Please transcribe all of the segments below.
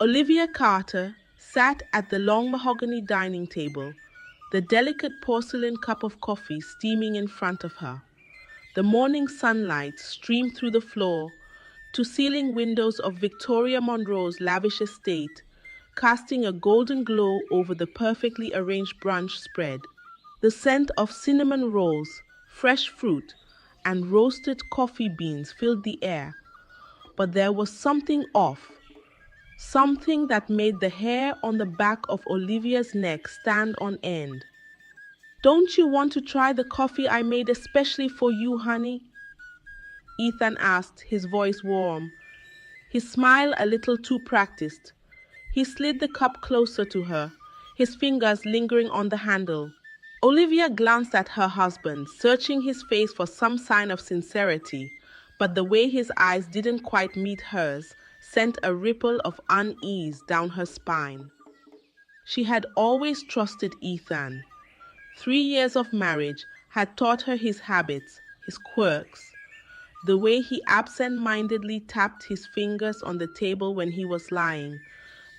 Olivia Carter sat at the long mahogany dining table, the delicate porcelain cup of coffee steaming in front of her. The morning sunlight streamed through the floor to ceiling windows of Victoria Monroe's lavish estate, casting a golden glow over the perfectly arranged brunch spread. The scent of cinnamon rolls, fresh fruit, and roasted coffee beans filled the air, but there was something off, something that made the hair on the back of Olivia's neck stand on end. "Don't you want to try the coffee I made especially for you, honey?" Ethan asked, his voice warm, his smile a little too practiced. He slid the cup closer to her, his fingers lingering on the handle. Olivia glanced at her husband, searching his face for some sign of sincerity, but the way his eyes didn't quite meet hers sent a ripple of unease down her spine. She had always trusted Ethan. 3 years of marriage had taught her his habits, his quirks, the way he absent-mindedly tapped his fingers on the table when he was lying,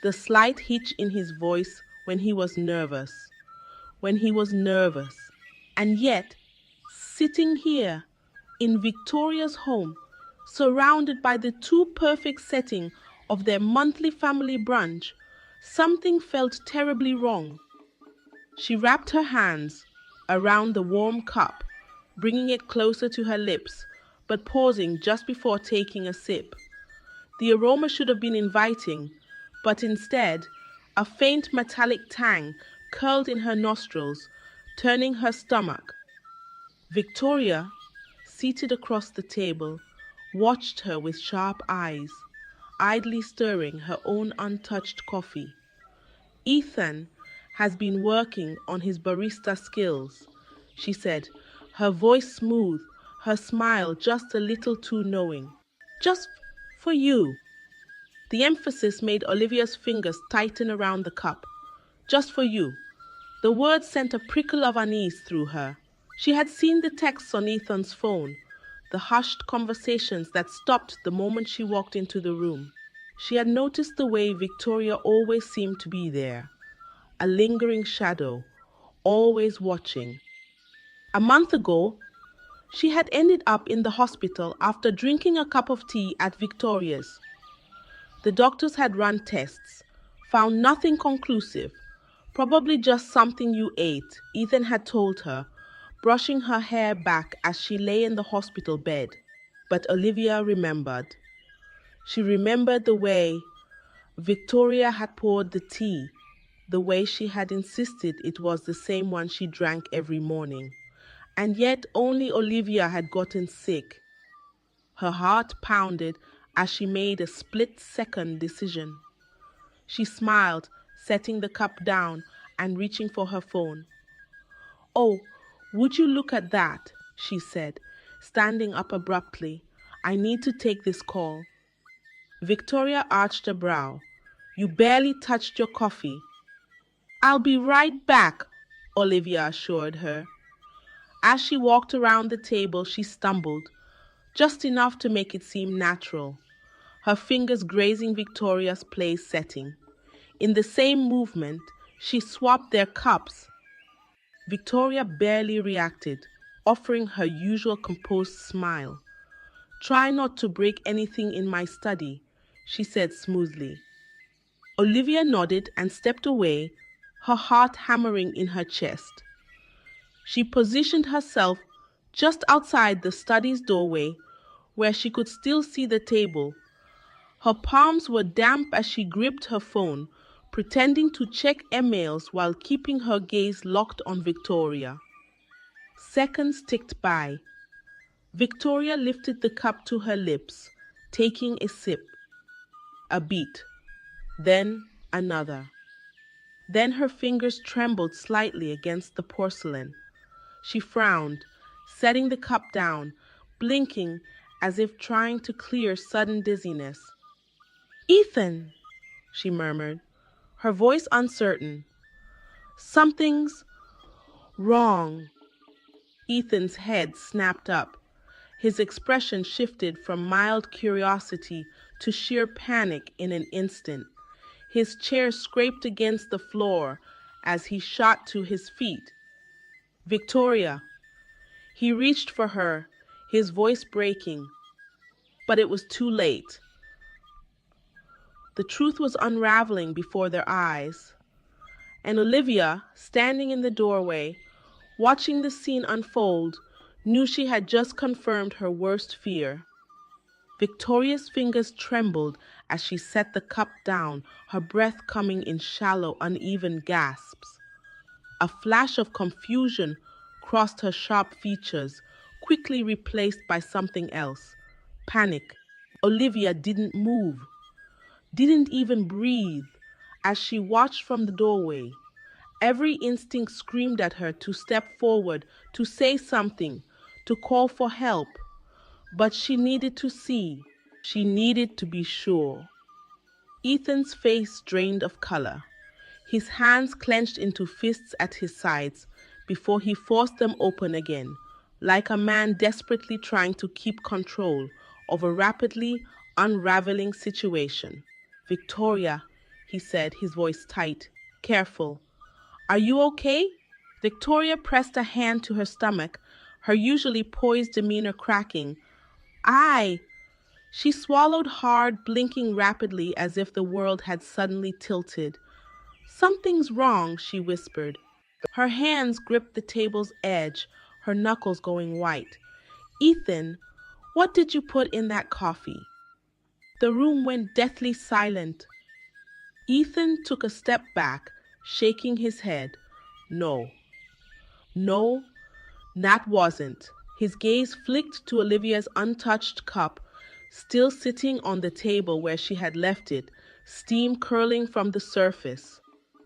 the slight hitch in his voice when he was nervous. And yet, sitting here in Victoria's home, surrounded by the too perfect setting of their monthly family brunch, something felt terribly wrong. She wrapped her hands around the warm cup, bringing it closer to her lips, but pausing just before taking a sip. The aroma should have been inviting, but instead, a faint metallic tang curled in her nostrils, turning her stomach. Victoria, seated across the table, watched her with sharp eyes, idly stirring her own untouched coffee. "Ethan has been working on his barista skills," she said, her voice smooth, her smile just a little too knowing. "Just for you." The emphasis made Olivia's fingers tighten around the cup. "Just for you." The words sent a prickle of unease through her. She had seen the texts on Ethan's phone, the hushed conversations that stopped the moment she walked into the room. She had noticed the way Victoria always seemed to be there, a lingering shadow, always watching. A month ago, she had ended up in the hospital after drinking a cup of tea at Victoria's. The doctors had run tests, found nothing conclusive, probably just something you ate, Ethan had told her, brushing her hair back as she lay in the hospital bed. But Olivia remembered. She remembered the way Victoria had poured the tea, the way she had insisted it was the same one she drank every morning. And yet only Olivia had gotten sick. Her heart pounded as she made a split-second decision. She smiled, setting the cup down and reaching for her phone. "Oh, would you look at that?" she said, standing up abruptly. "I need to take this call." Victoria arched a brow. "You barely touched your coffee." "I'll be right back," Olivia assured her. As she walked around the table, she stumbled, just enough to make it seem natural, her fingers grazing Victoria's place setting. In the same movement, she swapped their cups. Victoria barely reacted, offering her usual composed smile. "Try not to break anything in my study," she said smoothly. Olivia nodded and stepped away, her heart hammering in her chest. She positioned herself just outside the study's doorway, where she could still see the table. Her palms were damp as she gripped her phone, pretending to check emails while keeping her gaze locked on Victoria. Seconds ticked by. Victoria lifted the cup to her lips, taking a sip. A beat. Then another. Then her fingers trembled slightly against the porcelain. She frowned, setting the cup down, blinking as if trying to clear sudden dizziness. "Ethan," she murmured, her voice uncertain. "Something's wrong." Ethan's head snapped up. His expression shifted from mild curiosity to sheer panic in an instant. His chair scraped against the floor as he shot to his feet. Victoria. He reached for her, his voice breaking. But it was too late. The truth was unraveling before their eyes. And Olivia, standing in the doorway, watching the scene unfold, knew she had just confirmed her worst fear. Victoria's fingers trembled as she set the cup down, her breath coming in shallow, uneven gasps. A flash of confusion crossed her sharp features, quickly replaced by something else. Panic. Olivia didn't move, didn't even breathe, as she watched from the doorway. Every instinct screamed at her to step forward, to say something, to call for help. But she needed to see. She needed to be sure. Ethan's face drained of color. His hands clenched into fists at his sides before he forced them open again, like a man desperately trying to keep control of a rapidly unraveling situation. Victoria, he said, his voice tight, careful. Are you okay? Victoria pressed a hand to her stomach, her usually poised demeanor cracking. I. She swallowed hard, blinking rapidly as if the world had suddenly tilted. Something's wrong, she whispered. Her hands gripped the table's edge, her knuckles going white. Ethan, what did you put in that coffee? The room went deathly silent. Ethan took a step back, shaking his head. No. No, that wasn't. His gaze flicked to Olivia's untouched cup, still sitting on the table where she had left it, steam curling from the surface.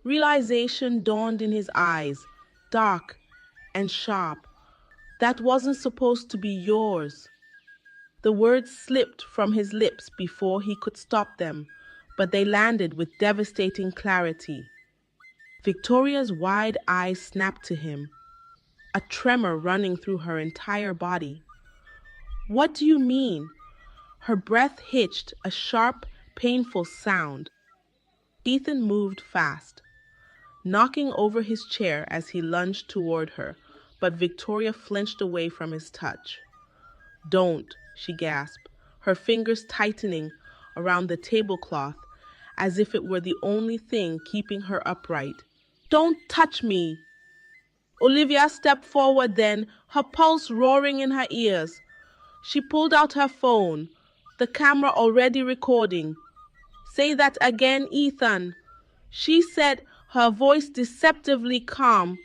Realization dawned in his eyes, dark and sharp. That wasn't supposed to be yours. The words slipped from his lips before he could stop them, but they landed with devastating clarity. Victoria's wide eyes snapped to him, a tremor running through her entire body. What do you mean? Her breath hitched, a sharp, painful sound. Ethan moved fast, knocking over his chair as he lunged toward her, but Victoria flinched away from his touch. Don't, she gasped, her fingers tightening around the tablecloth as if it were the only thing keeping her upright. Don't touch me! Olivia stepped forward then, her pulse roaring in her ears. She pulled out her phone, the camera already recording. Say that again, Ethan, she said, her voice deceptively calm.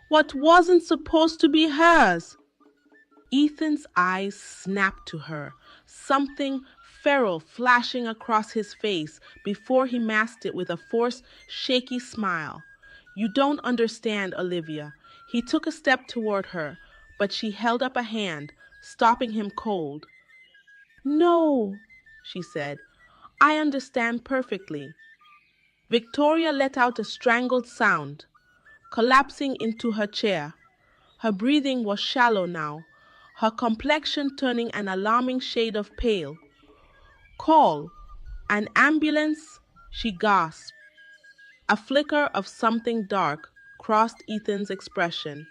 What wasn't supposed to be hers? Ethan's eyes snapped to her, something feral flashing across his face before he masked it with a forced, shaky smile. You don't understand, Olivia. He took a step toward her, but she held up a hand, stopping him cold. No, she said. I understand perfectly. Victoria let out a strangled sound, collapsing into her chair. Her breathing was shallow now, her complexion turning an alarming shade of pale. Call, an ambulance, she gasped. A flicker of something dark crossed Ethan's expression,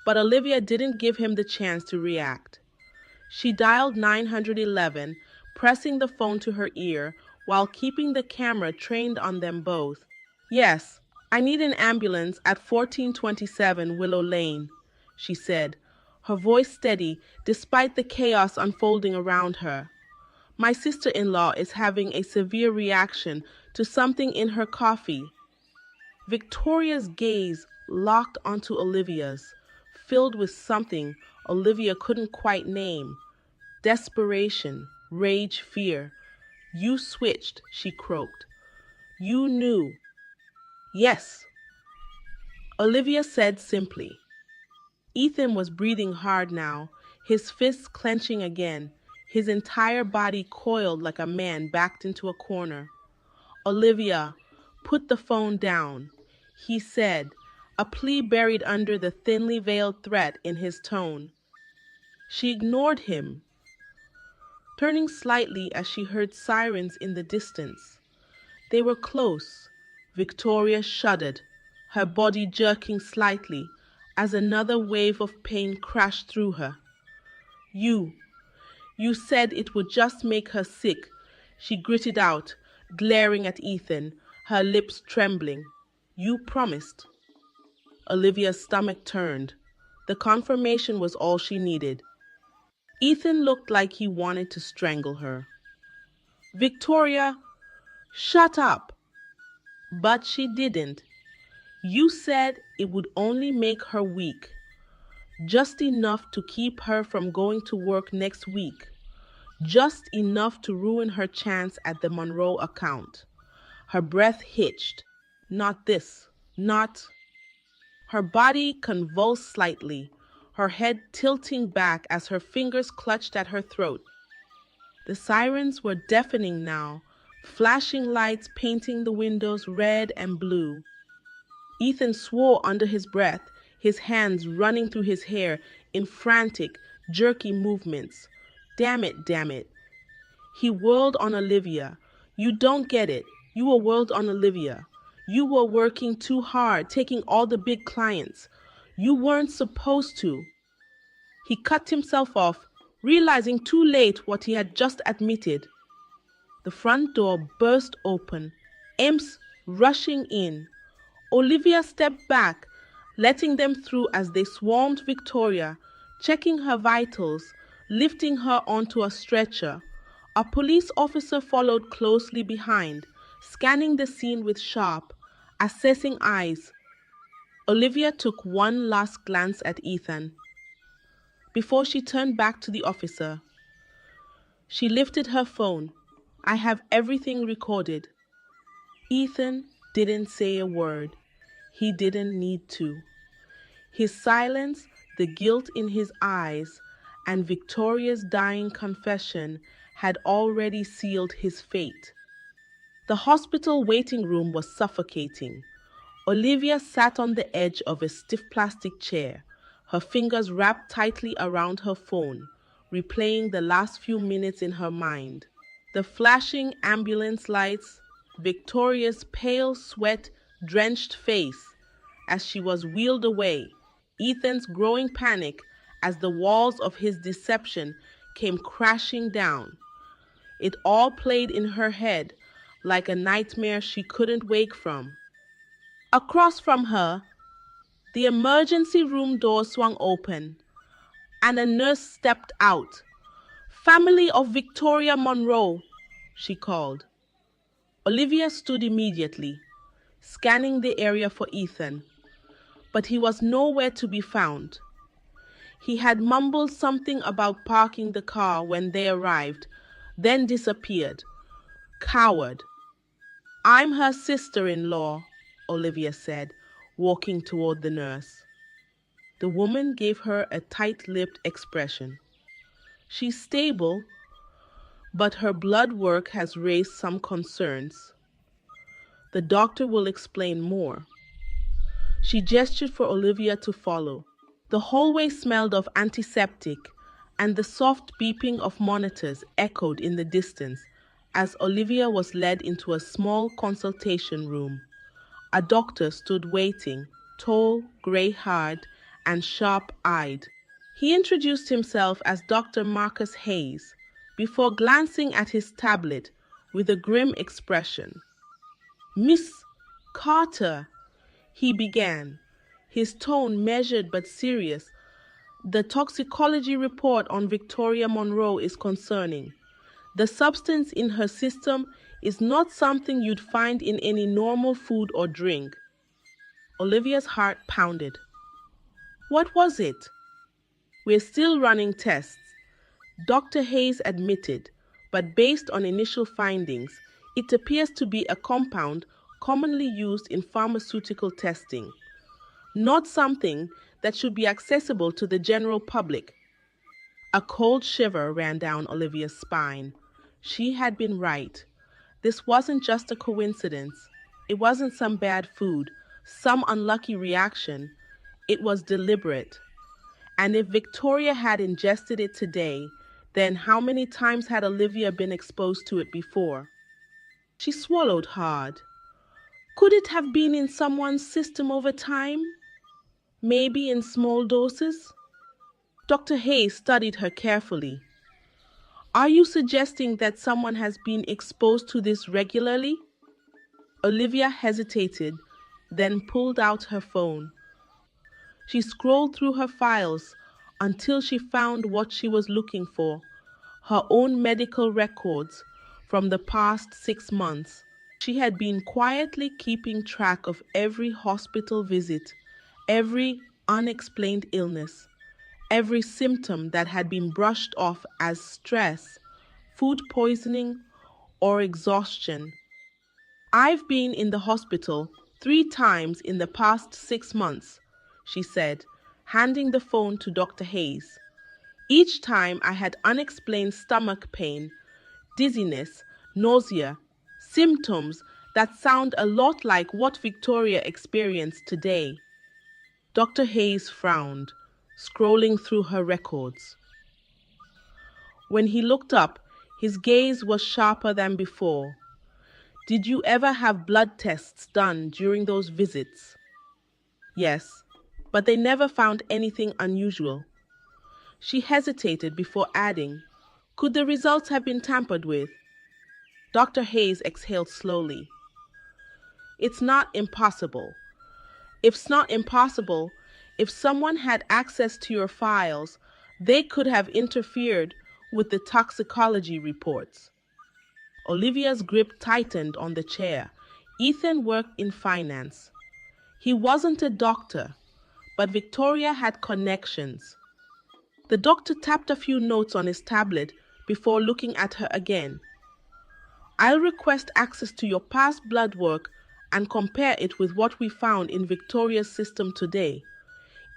but Olivia didn't give him the chance to react. She dialed 911, pressing the phone to her ear while keeping the camera trained on them both. Yes, I need an ambulance at 1427 Willow Lane, she said, her voice steady despite the chaos unfolding around her. My sister-in-law is having a severe reaction to something in her coffee. Victoria's gaze locked onto Olivia's, filled with something Olivia couldn't quite name. Desperation, rage, fear. You switched, she croaked. You knew. Yes, Olivia said simply. Ethan was breathing hard now, his fists clenching again, his entire body coiled like a man backed into a corner. Olivia, put the phone down, he said, a plea buried under the thinly veiled threat in his tone. She ignored him, turning slightly as she heard sirens in the distance. They were close. Victoria shuddered, her body jerking slightly as another wave of pain crashed through her. You, you said it would just make her sick, she gritted out, glaring at Ethan, her lips trembling. You promised. Olivia's stomach turned. The confirmation was all she needed. Ethan looked like he wanted to strangle her. Victoria, shut up! But she didn't. You said it would only make her weak, just enough to keep her from going to work next week, just enough to ruin her chance at the Monroe account. Her breath hitched. Not this, not. Her body convulsed slightly, her head tilting back as her fingers clutched at her throat. The sirens were deafening now, flashing lights painting the windows red and blue. Ethan swore under his breath, his hands running through his hair in frantic, jerky movements. Damn it, damn it. He whirled on Olivia. You don't get it. You were whirled on Olivia. You were working too hard, taking all the big clients. You weren't supposed to. He cut himself off, realizing too late what he had just admitted. The front door burst open, imps rushing in. Olivia stepped back, letting them through as they swarmed Victoria, checking her vitals, lifting her onto a stretcher. A police officer followed closely behind, scanning the scene with sharp, assessing eyes. Olivia took one last glance at Ethan before she turned back to the officer. She lifted her phone. I have everything recorded. Ethan didn't say a word. He didn't need to. His silence, the guilt in his eyes, and Victoria's dying confession had already sealed his fate. The hospital waiting room was suffocating. Olivia sat on the edge of a stiff plastic chair, her fingers wrapped tightly around her phone, replaying the last few minutes in her mind. The flashing ambulance lights, Victoria's pale, sweat-drenched face as she was wheeled away, Ethan's growing panic as the walls of his deception came crashing down. It all played in her head like a nightmare she couldn't wake from. Across from her, the emergency room door swung open, and a nurse stepped out. Family of Victoria Monroe, she called. Olivia stood immediately, scanning the area for Ethan, but he was nowhere to be found. He had mumbled something about parking the car when they arrived, then disappeared. Coward. I'm her sister-in-law, Olivia said, walking toward the nurse. The woman gave her a tight-lipped expression. She's stable, but her blood work has raised some concerns. The doctor will explain more. She gestured for Olivia to follow. The hallway smelled of antiseptic, and the soft beeping of monitors echoed in the distance as Olivia was led into a small consultation room. A doctor stood waiting, tall, gray-haired, and sharp-eyed. He introduced himself as Dr. Marcus Hayes, before glancing at his tablet with a grim expression. Miss Carter, he began, his tone measured but serious. The toxicology report on Victoria Monroe is concerning. The substance in her system is not something you'd find in any normal food or drink. Olivia's heart pounded. What was it? We're still running tests, Dr. Hayes admitted, but based on initial findings, it appears to be a compound commonly used in pharmaceutical testing, not something that should be accessible to the general public. A cold shiver ran down Olivia's spine. She had been right. This wasn't just a coincidence. It wasn't some bad food, some unlucky reaction. It was deliberate. And if Victoria had ingested it today, then how many times had Olivia been exposed to it before? She swallowed hard. Could it have been in someone's system over time? Maybe in small doses? Dr. Hayes studied her carefully. Are you suggesting that someone has been exposed to this regularly? Olivia hesitated, then pulled out her phone. She scrolled through her files until she found what she was looking for, her own medical records from the past 6 months. She had been quietly keeping track of every hospital visit, every unexplained illness, every symptom that had been brushed off as stress, food poisoning, or exhaustion. I've been in the hospital 3 times in the past 6 months, she said, handing the phone to Dr. Hayes. Each time I had unexplained stomach pain, dizziness, nausea, symptoms that sound a lot like what Victoria experienced today. Dr. Hayes frowned, scrolling through her records. When he looked up, his gaze was sharper than before. Did you ever have blood tests done during those visits? Yes, but they never found anything unusual. She hesitated before adding, could the results have been tampered with? Dr. Hayes exhaled slowly. It's not impossible. It's not impossible. If someone had access to your files, they could have interfered with the toxicology reports. Olivia's grip tightened on the chair. Ethan worked in finance. He wasn't a doctor, but Victoria had connections. The doctor tapped a few notes on his tablet before looking at her again. I'll request access to your past blood work and compare it with what we found in Victoria's system today.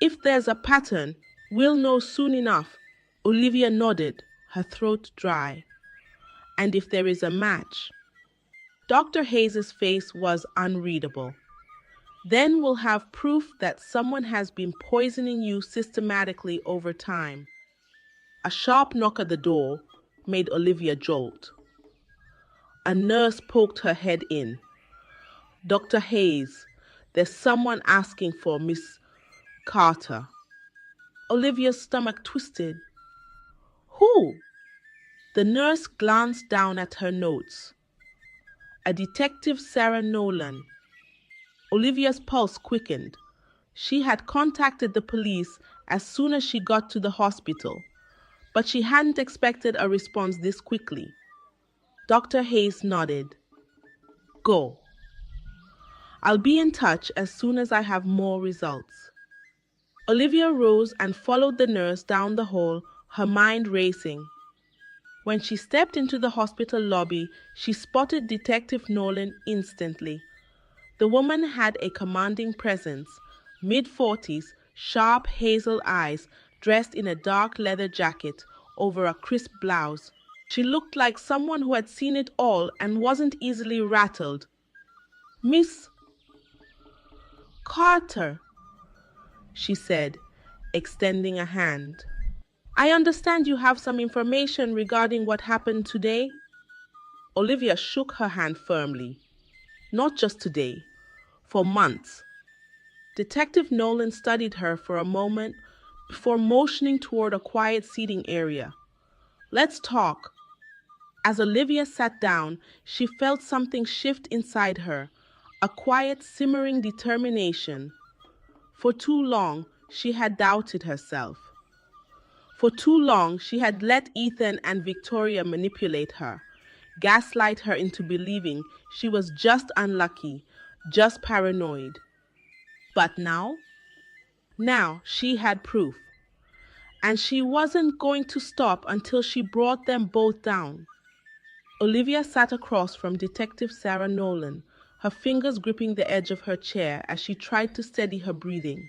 If there's a pattern, we'll know soon enough. Olivia nodded, her throat dry. And if there is a match? Dr. Hayes's face was unreadable. Then we'll have proof that someone has been poisoning you systematically over time. A sharp knock at the door made Olivia jolt. A nurse poked her head in. Dr. Hayes, there's someone asking for Miss Carter. Olivia's stomach twisted. Who? The nurse glanced down at her notes. A detective, Sarah Nolan. Olivia's pulse quickened. She had contacted the police as soon as she got to the hospital, but she hadn't expected a response this quickly. Dr. Hayes nodded. Go. I'll be in touch as soon as I have more results. Olivia rose and followed the nurse down the hall, her mind racing. When she stepped into the hospital lobby, she spotted Detective Nolan instantly. The woman had a commanding presence, mid-40s, sharp hazel eyes, dressed in a dark leather jacket over a crisp blouse. She looked like someone who had seen it all and wasn't easily rattled. Miss Carter, she said, extending a hand. I understand you have some information regarding what happened today. Olivia shook her hand firmly. Not just today, for months. Detective Nolan studied her for a moment before motioning toward a quiet seating area. Let's talk. As Olivia sat down, she felt something shift inside her, a quiet, simmering determination. For too long, she had doubted herself. For too long, she had let Ethan and Victoria manipulate her, gaslight her into believing she was just unlucky, just paranoid. But now she had proof. And she wasn't going to stop until she brought them both down. Olivia sat across from Detective Sarah Nolan, her fingers gripping the edge of her chair as she tried to steady her breathing.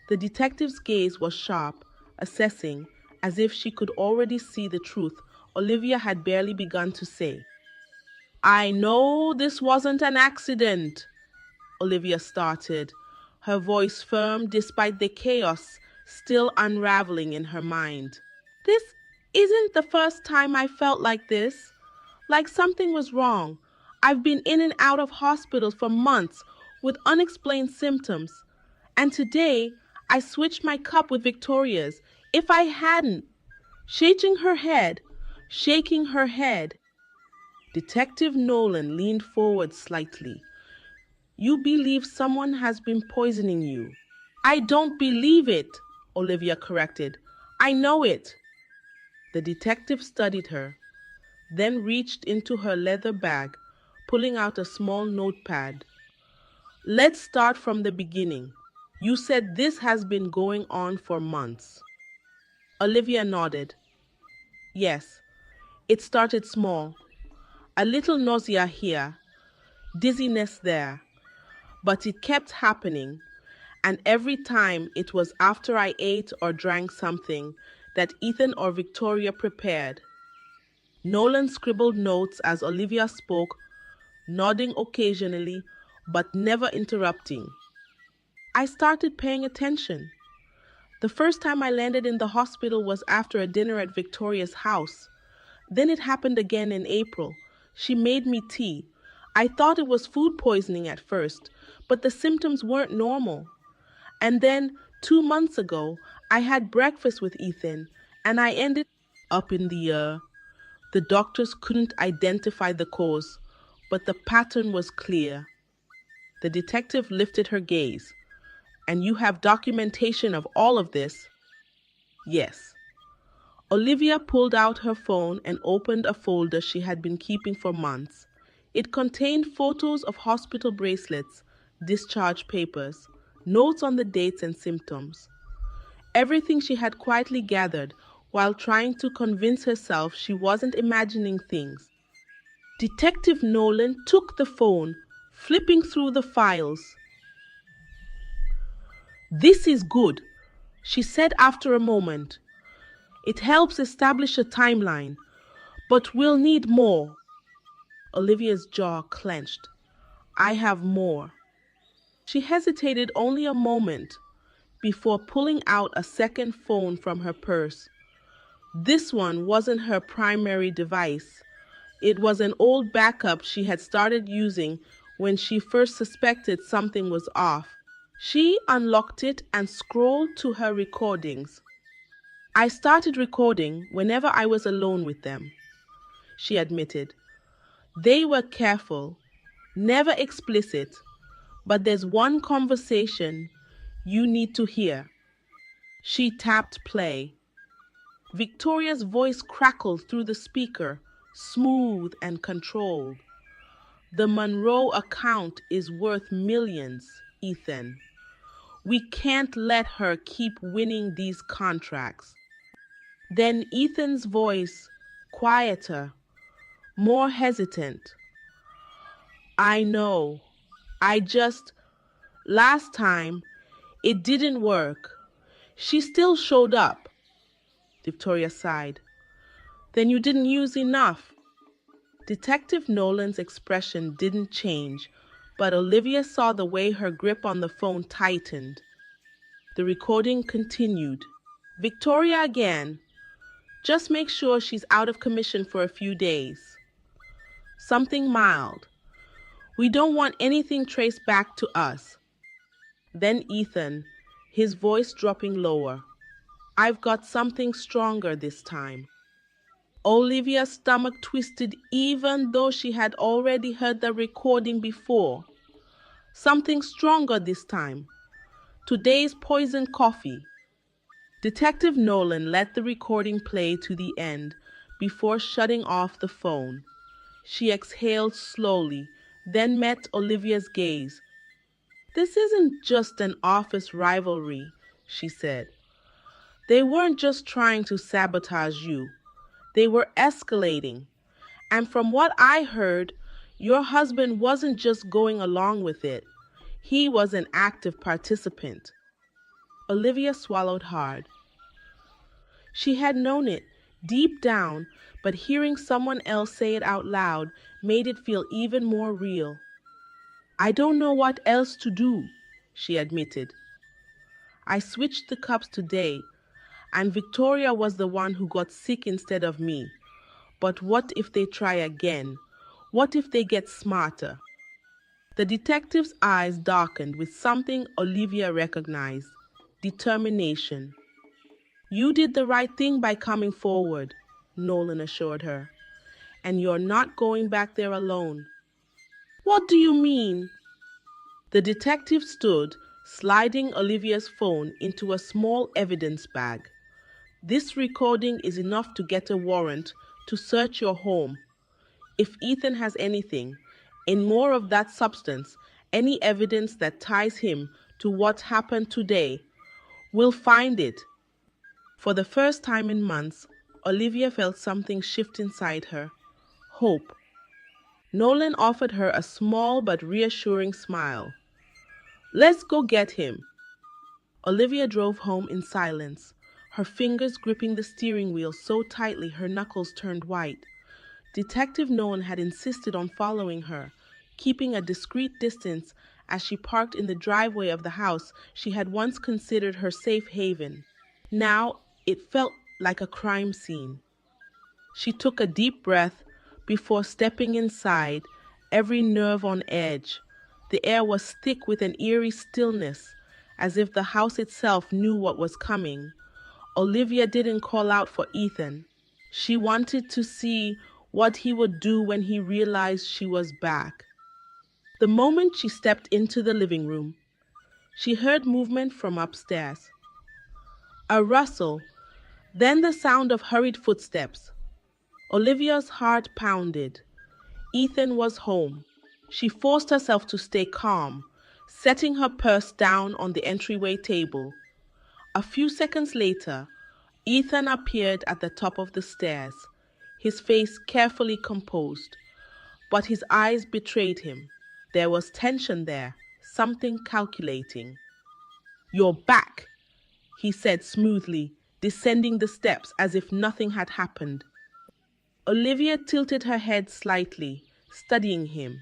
The detective's gaze was sharp, assessing, as if she could already see the truth Olivia had barely begun to say. I know this wasn't an accident, Olivia started, her voice firm despite the chaos still unraveling in her mind. This isn't the first time I felt like this, like something was wrong. I've been in and out of hospitals for months with unexplained symptoms. And today, I switched my cup with Victoria's. If I hadn't, shaking her head, shaking her head. Detective Nolan leaned forward slightly. You believe someone has been poisoning you. I don't believe it, Olivia corrected. I know it. The detective studied her, then reached into her leather bag, pulling out a small notepad. Let's start from the beginning. You said this has been going on for months. Olivia nodded. Yes, it started small. A little nausea here, dizziness there, but it kept happening, and every time it was after I ate or drank something that Ethan or Victoria prepared. Nolan scribbled notes as Olivia spoke, nodding occasionally, but never interrupting. I started paying attention. The first time I landed in the hospital was after a dinner at Victoria's house. Then it happened again in April. She made me tea. I thought it was food poisoning at first, but the symptoms weren't normal. And then, 2 months ago, I had breakfast with Ethan, and I ended up in the The doctors couldn't identify the cause, but the pattern was clear. The detective lifted her gaze. And you have documentation of all of this? Yes. Olivia pulled out her phone and opened a folder she had been keeping for months. It contained photos of hospital bracelets, discharge papers, notes on the dates and symptoms. Everything she had quietly gathered while trying to convince herself she wasn't imagining things. Detective Nolan took the phone, flipping through the files. This is good, she said after a moment. It helps establish a timeline, but we'll need more. Olivia's jaw clenched. I have more. She hesitated only a moment before pulling out a second phone from her purse. This one wasn't her primary device. It was an old backup she had started using when she first suspected something was off. She unlocked it and scrolled to her recordings. I started recording whenever I was alone with them, she admitted. They were careful, never explicit, but there's one conversation you need to hear. She tapped play. Victoria's voice crackled through the speaker, smooth and controlled. The Monroe account is worth millions, Ethan. We can't let her keep winning these contracts. Then Ethan's voice, quieter, more hesitant. I know. I just, last time, it didn't work. She still showed up. Victoria sighed. Then you didn't use enough. Detective Nolan's expression didn't change, but Olivia saw the way her grip on the phone tightened. The recording continued. Victoria again. Just make sure she's out of commission for a few days. Something mild. We don't want anything traced back to us. Then Ethan, his voice dropping lower. I've got something stronger this time. Olivia's stomach twisted even though she had already heard the recording before. Something stronger this time. Today's poison coffee. Detective Nolan let the recording play to the end before shutting off the phone. She exhaled slowly, then met Olivia's gaze. This isn't just an office rivalry, she said. They weren't just trying to sabotage you. They were escalating. And from what I heard, your husband wasn't just going along with it. He was an active participant. Olivia swallowed hard. She had known it deep down, but hearing someone else say it out loud made it feel even more real. I don't know what else to do, she admitted. I switched the cups today, and Victoria was the one who got sick instead of me. But what if they try again? What if they get smarter? The detective's eyes darkened with something Olivia recognized: determination. You did the right thing by coming forward, Nolan assured her, and you're not going back there alone. What do you mean? The detective stood, sliding Olivia's phone into a small evidence bag. This recording is enough to get a warrant to search your home. If Ethan has anything, and more of that substance, any evidence that ties him to what happened today, we'll find it. For the first time in months, Olivia felt something shift inside her: hope. Nolan offered her a small but reassuring smile. Let's go get him. Olivia drove home in silence, her fingers gripping the steering wheel so tightly her knuckles turned white. Detective Nolan had insisted on following her, keeping a discreet distance as she parked in the driveway of the house she had once considered her safe haven. Now it felt like a crime scene. She took a deep breath before stepping inside, every nerve on edge. The air was thick with an eerie stillness, as if the house itself knew what was coming. Olivia didn't call out for Ethan. She wanted to see what he would do when he realized she was back. The moment she stepped into the living room, she heard movement from upstairs. A rustle, then the sound of hurried footsteps. Olivia's heart pounded. Ethan was home. She forced herself to stay calm, setting her purse down on the entryway table. A few seconds later, Ethan appeared at the top of the stairs, his face carefully composed, but his eyes betrayed him. There was tension there, something calculating. You're back, he said smoothly, descending the steps as if nothing had happened. Olivia tilted her head slightly, studying him.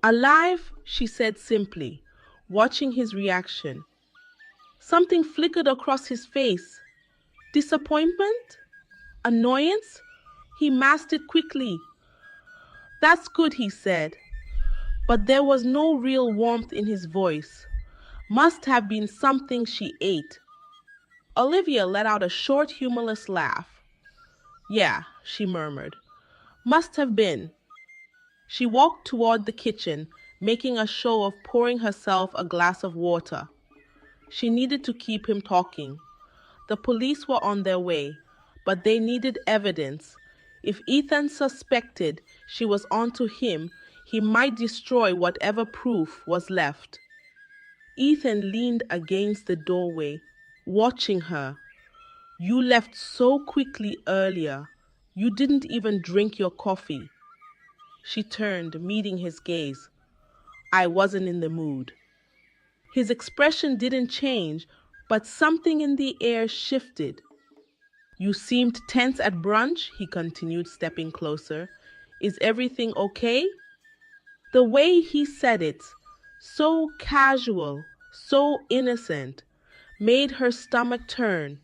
Alive, she said simply, watching his reaction. Something flickered across his face. Disappointment? Annoyance? He masked it quickly. That's good, he said, but there was no real warmth in his voice. Must have been something she ate. Olivia let out a short, humorless laugh. Yeah, she murmured. Must have been. She walked toward the kitchen, making a show of pouring herself a glass of water. She needed to keep him talking. The police were on their way, but they needed evidence. If Ethan suspected she was onto him, he might destroy whatever proof was left. Ethan leaned against the doorway, watching her. You left so quickly earlier. You didn't even drink your coffee. She turned, meeting his gaze. I wasn't in the mood. His expression didn't change, but something in the air shifted. You seemed tense at brunch, he continued, stepping closer. Is everything okay? The way he said it, so casual, so innocent, made her stomach turn.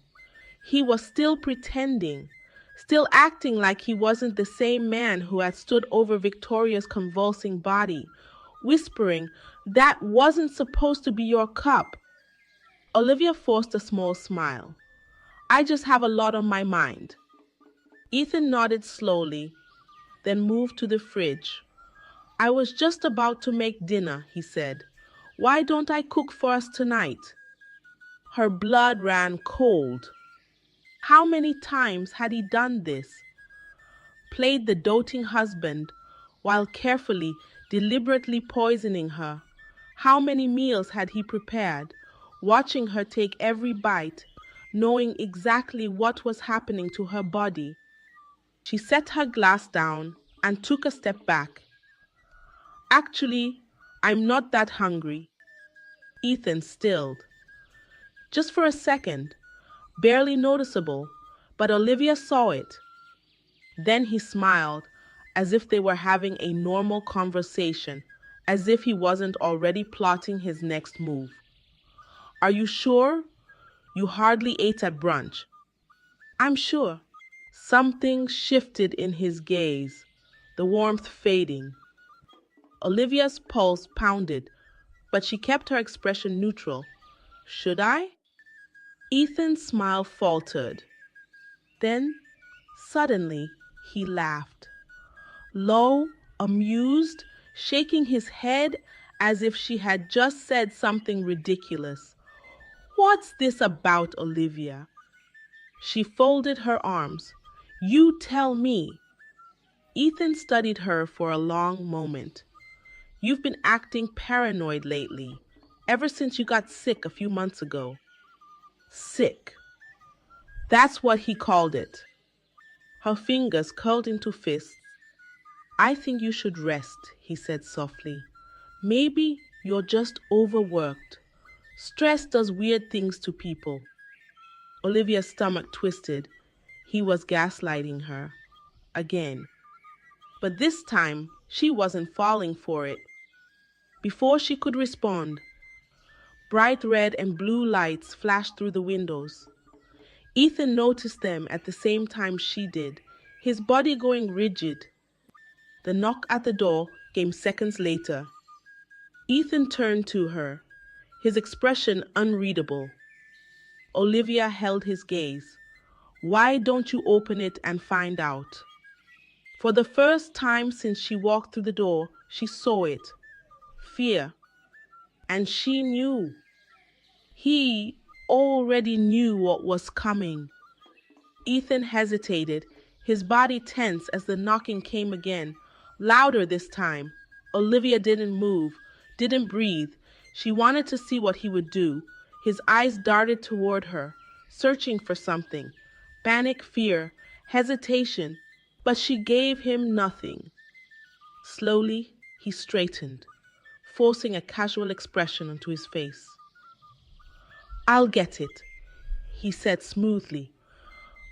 He was still pretending, still acting like he wasn't the same man who had stood over Victoria's convulsing body, whispering, that wasn't supposed to be your cup. Olivia forced a small smile. I just have a lot on my mind. Ethan nodded slowly, then moved to the fridge. I was just about to make dinner, he said. Why don't I cook for us tonight? Her blood ran cold. How many times had he done this? Played the doting husband while carefully, deliberately poisoning her. How many meals had he prepared, watching her take every bite, knowing exactly what was happening to her body? She set her glass down and took a step back. Actually, I'm not that hungry. Ethan stilled. Just for a second, barely noticeable, but Olivia saw it. Then he smiled, as if they were having a normal conversation, as if he wasn't already plotting his next move. Are you sure? You hardly ate at brunch. I'm sure. Something shifted in his gaze. the warmth fading. Olivia's pulse pounded, but she kept her expression neutral. Should I? Ethan's smile faltered. Then, suddenly, he laughed. Low, amused, shaking his head as if she had just said something ridiculous. What's this about, Olivia? She folded her arms. You tell me. Ethan studied her for a long moment. You've been acting paranoid lately, ever since you got sick a few months ago. Sick. That's what he called it. Her fingers curled into fists. I think you should rest, he said softly. Maybe you're just overworked. Stress does weird things to people. Olivia's stomach twisted. He was gaslighting her. Again. But this time, she wasn't falling for it. Before she could respond, bright red and blue lights flashed through the windows. Ethan noticed them at the same time she did, his body going rigid. The knock at the door came seconds later. Ethan turned to her, his expression unreadable. Olivia held his gaze. Why don't you open it and find out? For the first time since she walked through the door, she saw it. Fear. And she knew. He already knew what was coming. Ethan hesitated, his body tense as the knocking came again, louder this time. Olivia didn't move, didn't breathe. She wanted to see what he would do. His eyes darted toward her, searching for something. Panic, fear, hesitation, but she gave him nothing. Slowly, he straightened, forcing a casual expression onto his face. I'll get it, he said smoothly,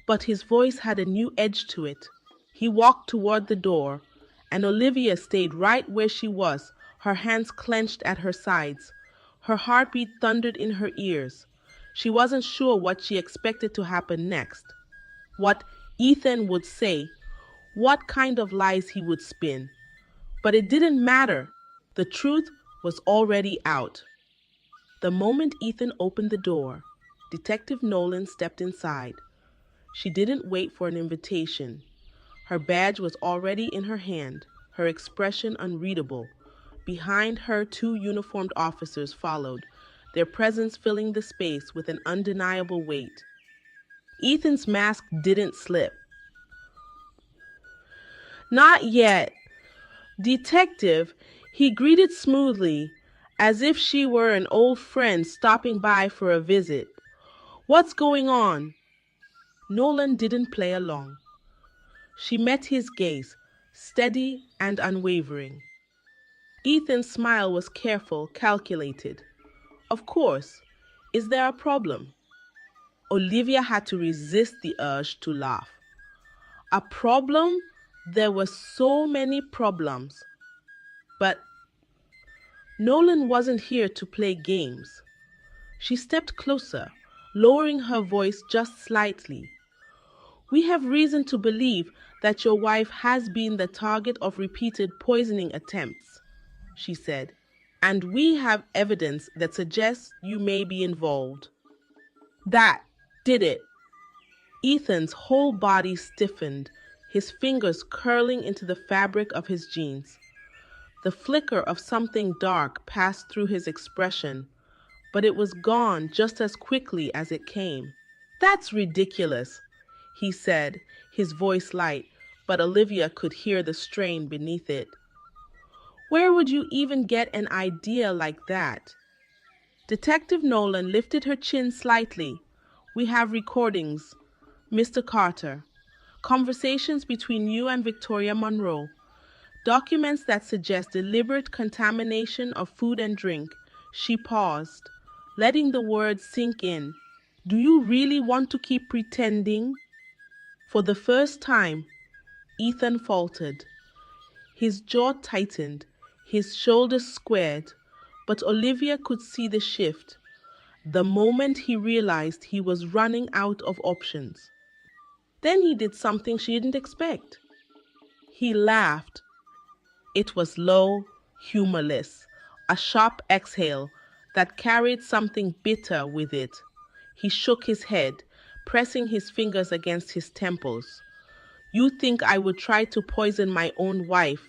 but his voice had a new edge to it. He walked toward the door, and Olivia stayed right where she was, her hands clenched at her sides. Her heartbeat thundered in her ears. She wasn't sure what she expected to happen next, what Ethan would say, what kind of lies he would spin. But it didn't matter. The truth was already out. The moment Ethan opened the door, Detective Nolan stepped inside. She didn't wait for an invitation. Her badge was already in her hand, her expression unreadable. Behind her, 2 uniformed officers followed, their presence filling the space with an undeniable weight. Ethan's mask didn't slip. Not yet. Detective, he greeted smoothly, as if she were an old friend stopping by for a visit. What's going on? Nolan didn't play along. She met his gaze, steady and unwavering. Ethan's smile was careful, calculated. Of course. Is there a problem? Olivia had to resist the urge to laugh. A problem? There were so many problems. But Nolan wasn't here to play games. She stepped closer, lowering her voice just slightly. We have reason to believe that your wife has been the target of repeated poisoning attempts, she said, and we have evidence that suggests you may be involved. That did it. Ethan's whole body stiffened, his fingers curling into the fabric of his jeans. The flicker of something dark passed through his expression, but it was gone just as quickly as it came. That's ridiculous, he said, his voice light, but Olivia could hear the strain beneath it. Where would you even get an idea like that? Detective Nolan lifted her chin slightly. We have recordings, Mr. Carter. Conversations between you and Victoria Monroe. Documents that suggest deliberate contamination of food and drink. She paused, letting the words sink in. Do you really want to keep pretending? For the first time, Ethan faltered. His jaw tightened, his shoulders squared, but Olivia could see the shift, the moment he realized he was running out of options. Then he did something she didn't expect. He laughed. It was low, humorless, a sharp exhale that carried something bitter with it. He shook his head, pressing his fingers against his temples. You think I would try to poison my own wife?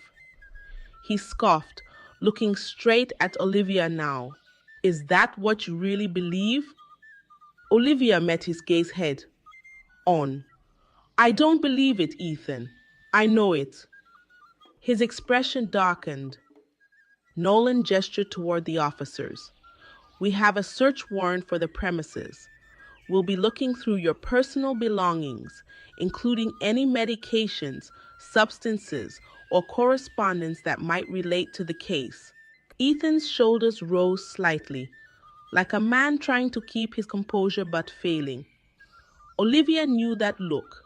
He scoffed, looking straight at Olivia now. Is that what you really believe? Olivia met his gaze head on. I don't believe it, Ethan. I know it. His expression darkened. Nolan gestured toward the officers. We have a search warrant for the premises. We'll be looking through your personal belongings, including any medications, substances, or correspondence that might relate to the case. Ethan's shoulders rose slightly, like a man trying to keep his composure but failing. Olivia knew that look.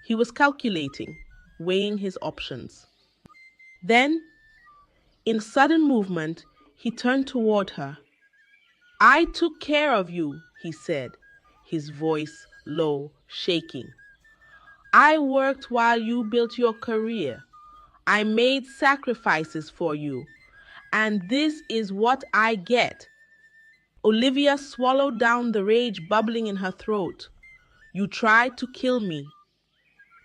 He was calculating, weighing his options. Then, in sudden movement, he turned toward her. I took care of you, he said, his voice low, shaking. I worked while you built your career. I made sacrifices for you. And this is what I get. Olivia swallowed down the rage bubbling in her throat. You tried to kill me.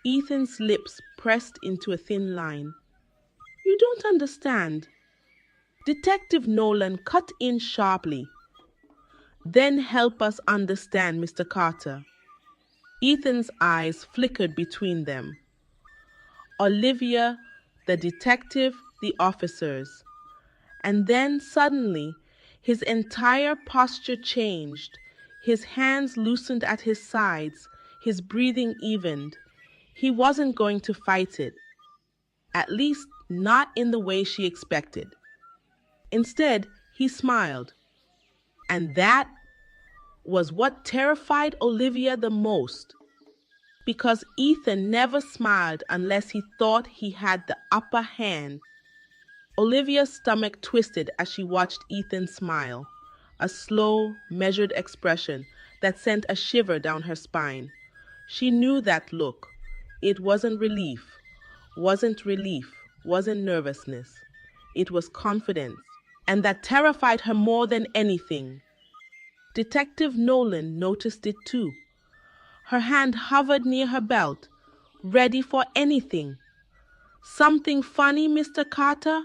Ethan's lips pressed into a thin line. You don't understand. Detective Nolan cut in sharply. Then help us understand, Mr. Carter. Ethan's eyes flickered between them. Olivia, the detective, the officers. And then suddenly, his entire posture changed. His hands loosened at his sides, his breathing evened. He wasn't going to fight it. At least, not in the way she expected. Instead, he smiled. And that was what terrified Olivia the most. Because Ethan never smiled unless he thought he had the upper hand. Olivia's stomach twisted as she watched Ethan smile, a slow, measured expression that sent a shiver down her spine. She knew that look. It wasn't relief, wasn't nervousness. It was confidence, and that terrified her more than anything. Detective Nolan noticed it too. Her hand hovered near her belt, ready for anything. Something funny, Mr. Carter?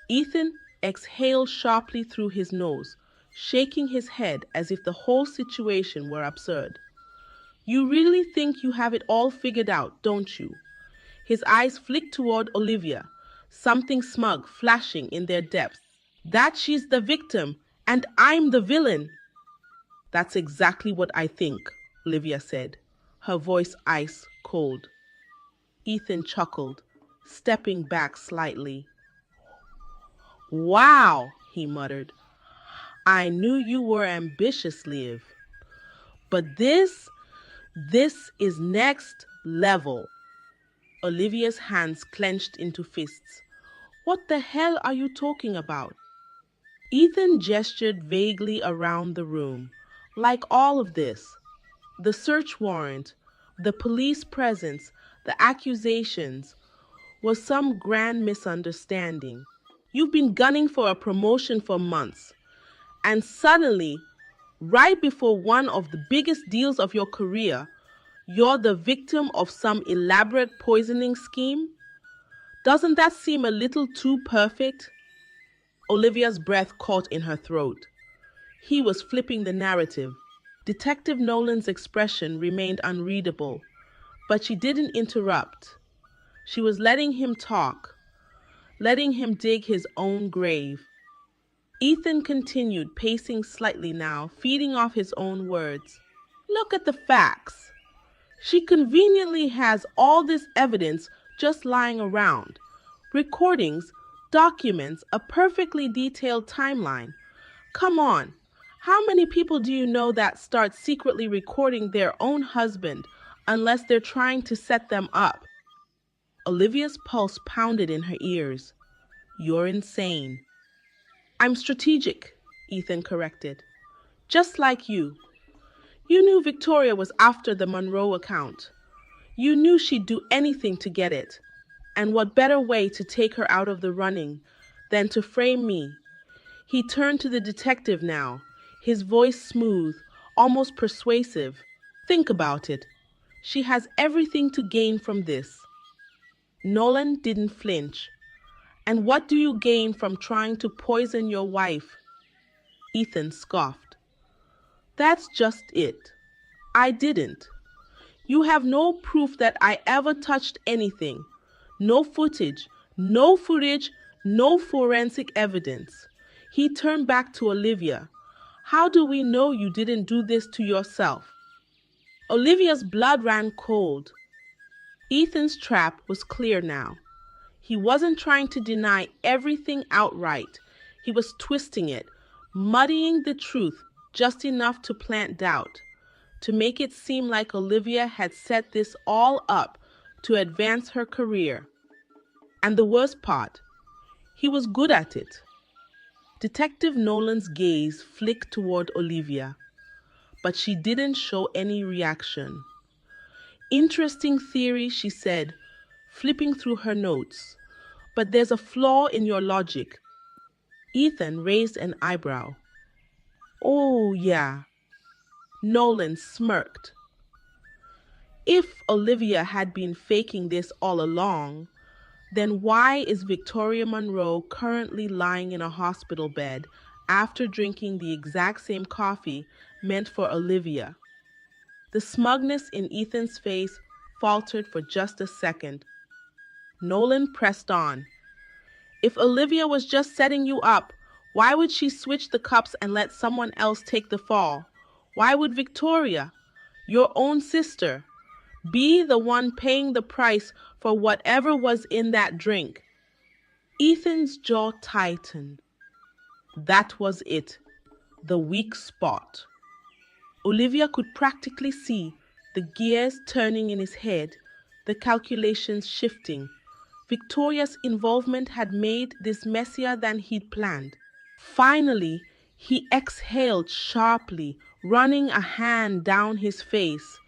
Ethan exhaled sharply through his nose, shaking his head as if the whole situation were absurd. You really think you have it all figured out, don't you? His eyes flicked toward Olivia, something smug flashing in their depths. That she's the victim, and I'm the villain. That's exactly what I think, Olivia said, her voice ice cold. Ethan chuckled, stepping back slightly. Wow, he muttered. I knew you were ambitious, Liv. But this is next level. Olivia's hands clenched into fists. What the hell are you talking about? Ethan gestured vaguely around the room. Like all of this. The search warrant, the police presence, the accusations, was some grand misunderstanding. You've been gunning for a promotion for months. And suddenly, right before one of the biggest deals of your career, you're the victim of some elaborate poisoning scheme? Doesn't that seem a little too perfect? Olivia's breath caught in her throat. He was flipping the narrative. Detective Nolan's expression remained unreadable, but she didn't interrupt. She was letting him talk, letting him dig his own grave. Ethan continued, pacing slightly now, feeding off his own words. Look at the facts. She conveniently has all this evidence just lying around. Recordings, documents, a perfectly detailed timeline. Come on, how many people do you know that start secretly recording their own husband unless they're trying to set them up? Olivia's pulse pounded in her ears. You're insane. I'm strategic, Ethan corrected. Just like you. You knew Victoria was after the Monroe account. You knew she'd do anything to get it. And what better way to take her out of the running than to frame me? He turned to the detective now, his voice smooth, almost persuasive. Think about it. She has everything to gain from this. Nolan didn't flinch. And what do you gain from trying to poison your wife? Ethan scoffed. That's just it. I didn't. You have no proof that I ever touched anything. No footage, no forensic evidence. He turned back to Olivia. How do we know you didn't do this to yourself? Olivia's blood ran cold. Ethan's trap was clear now. He wasn't trying to deny everything outright. He was twisting it, muddying the truth just enough to plant doubt, to make it seem like Olivia had set this all up to advance her career. And the worst part, he was good at it. Detective Nolan's gaze flicked toward Olivia, but she didn't show any reaction. Interesting theory, she said, flipping through her notes. But there's a flaw in your logic. Ethan raised an eyebrow. Oh, yeah. Nolan smirked. If Olivia had been faking this all along, then why is Victoria Monroe currently lying in a hospital bed after drinking the exact same coffee meant for Olivia? The smugness in Ethan's face faltered for just a second. Nolan pressed on. If Olivia was just setting you up, why would she switch the cups and let someone else take the fall? Why would Victoria, your own sister, be the one paying the price for whatever was in that drink? Ethan's jaw tightened. That was it, the weak spot. Olivia could practically see the gears turning in his head, the calculations shifting. Victoria's involvement had made this messier than he'd planned. Finally, he exhaled sharply, running a hand down his face.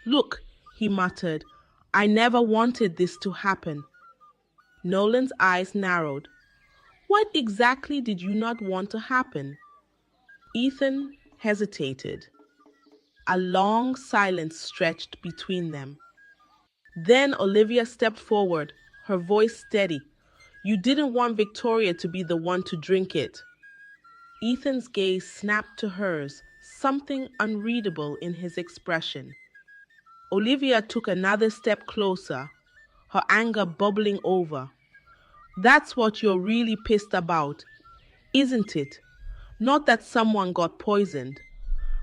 Look, he muttered, I never wanted this to happen. Nolan's eyes narrowed. What exactly did you not want to happen? Ethan hesitated. A long silence stretched between them. Then Olivia stepped forward, her voice steady. You didn't want Victoria to be the one to drink it. Ethan's gaze snapped to hers, something unreadable in his expression. Olivia took another step closer, her anger bubbling over. That's what you're really pissed about, isn't it? Not that someone got poisoned,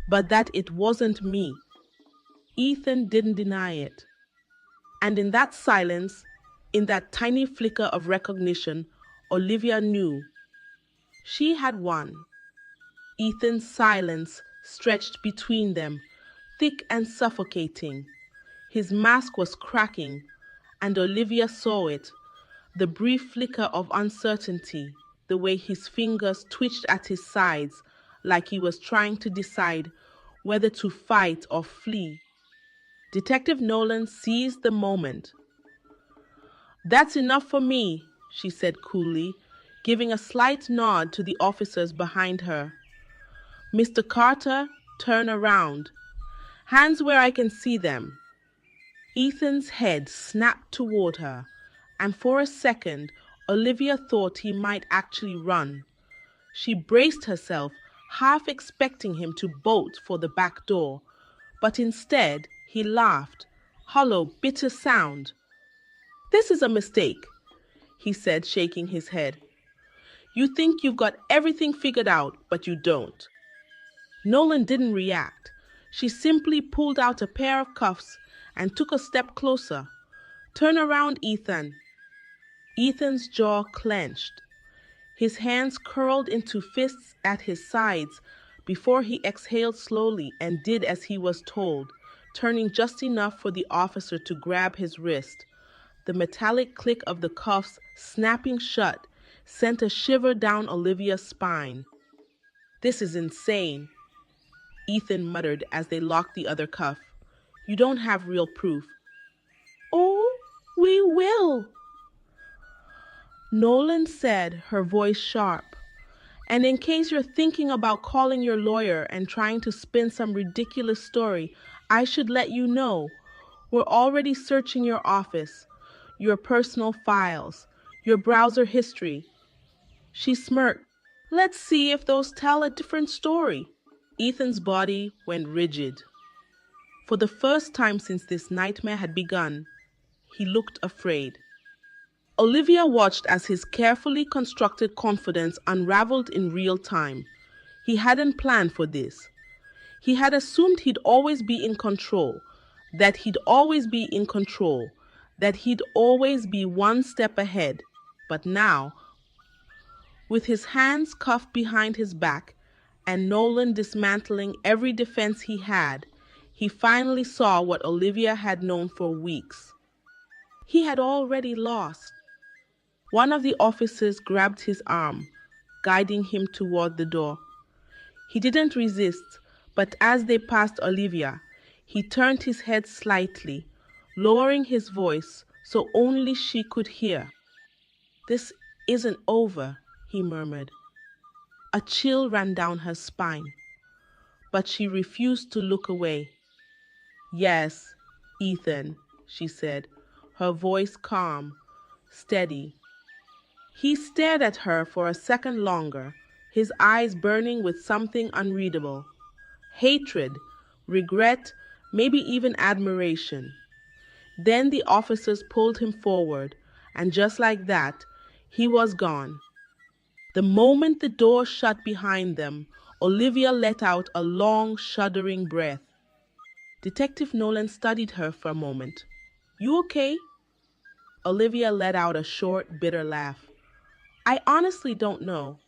but that it wasn't me. Ethan didn't deny it. And in that silence, in that tiny flicker of recognition, Olivia knew. She had won. Ethan's silence stretched between them, thick and suffocating. His mask was cracking, and Olivia saw it, the brief flicker of uncertainty, the way his fingers twitched at his sides like he was trying to decide whether to fight or flee. Detective Nolan seized the moment. That's enough for me, she said coolly, giving a slight nod to the officers behind her. Mr. Carter, turn around. Hands where I can see them. Ethan's head snapped toward her, and for a second, Olivia thought he might actually run. She braced herself, half expecting him to bolt for the back door, but instead he laughed, hollow, bitter sound. This is a mistake, he said, shaking his head. You think you've got everything figured out, but you don't. Nolan didn't react. She simply pulled out a pair of cuffs and took a step closer. Turn around, Ethan. Ethan's jaw clenched. His hands curled into fists at his sides before he exhaled slowly and did as he was told, turning just enough for the officer to grab his wrist. The metallic click of the cuffs snapping shut sent a shiver down Olivia's spine. This is insane, Ethan muttered as they locked the other cuff. You don't have real proof. Oh, We will, Nolan said, her voice sharp. And in case you're thinking about calling your lawyer and trying to spin some ridiculous story, I should let you know we're already searching your office, your personal files, your browser history. She smirked. Let's see if those tell a different story. Ethan's body went rigid. For the first time since this nightmare had begun, he looked afraid. Olivia watched as his carefully constructed confidence unraveled in real time. He hadn't planned for this. He had assumed he'd always be in control, that he'd always be in control, that he'd always be one step ahead. But now, with his hands cuffed behind his back and Nolan dismantling every defense he had, he finally saw what Olivia had known for weeks. He had already lost. One of the officers grabbed his arm, guiding him toward the door. He didn't resist, but as they passed Olivia, he turned his head slightly, lowering his voice so only she could hear. This isn't over, he murmured. A chill ran down her spine, but she refused to look away. Yes, Ethan, she said, her voice calm, steady. He stared at her for a second longer, his eyes burning with something unreadable. Hatred, regret, maybe even admiration. Then the officers pulled him forward, and just like that, he was gone. The moment the door shut behind them, Olivia let out a long, shuddering breath. Detective Nolan studied her for a moment. You okay? Olivia let out a short, bitter laugh. I honestly don't know.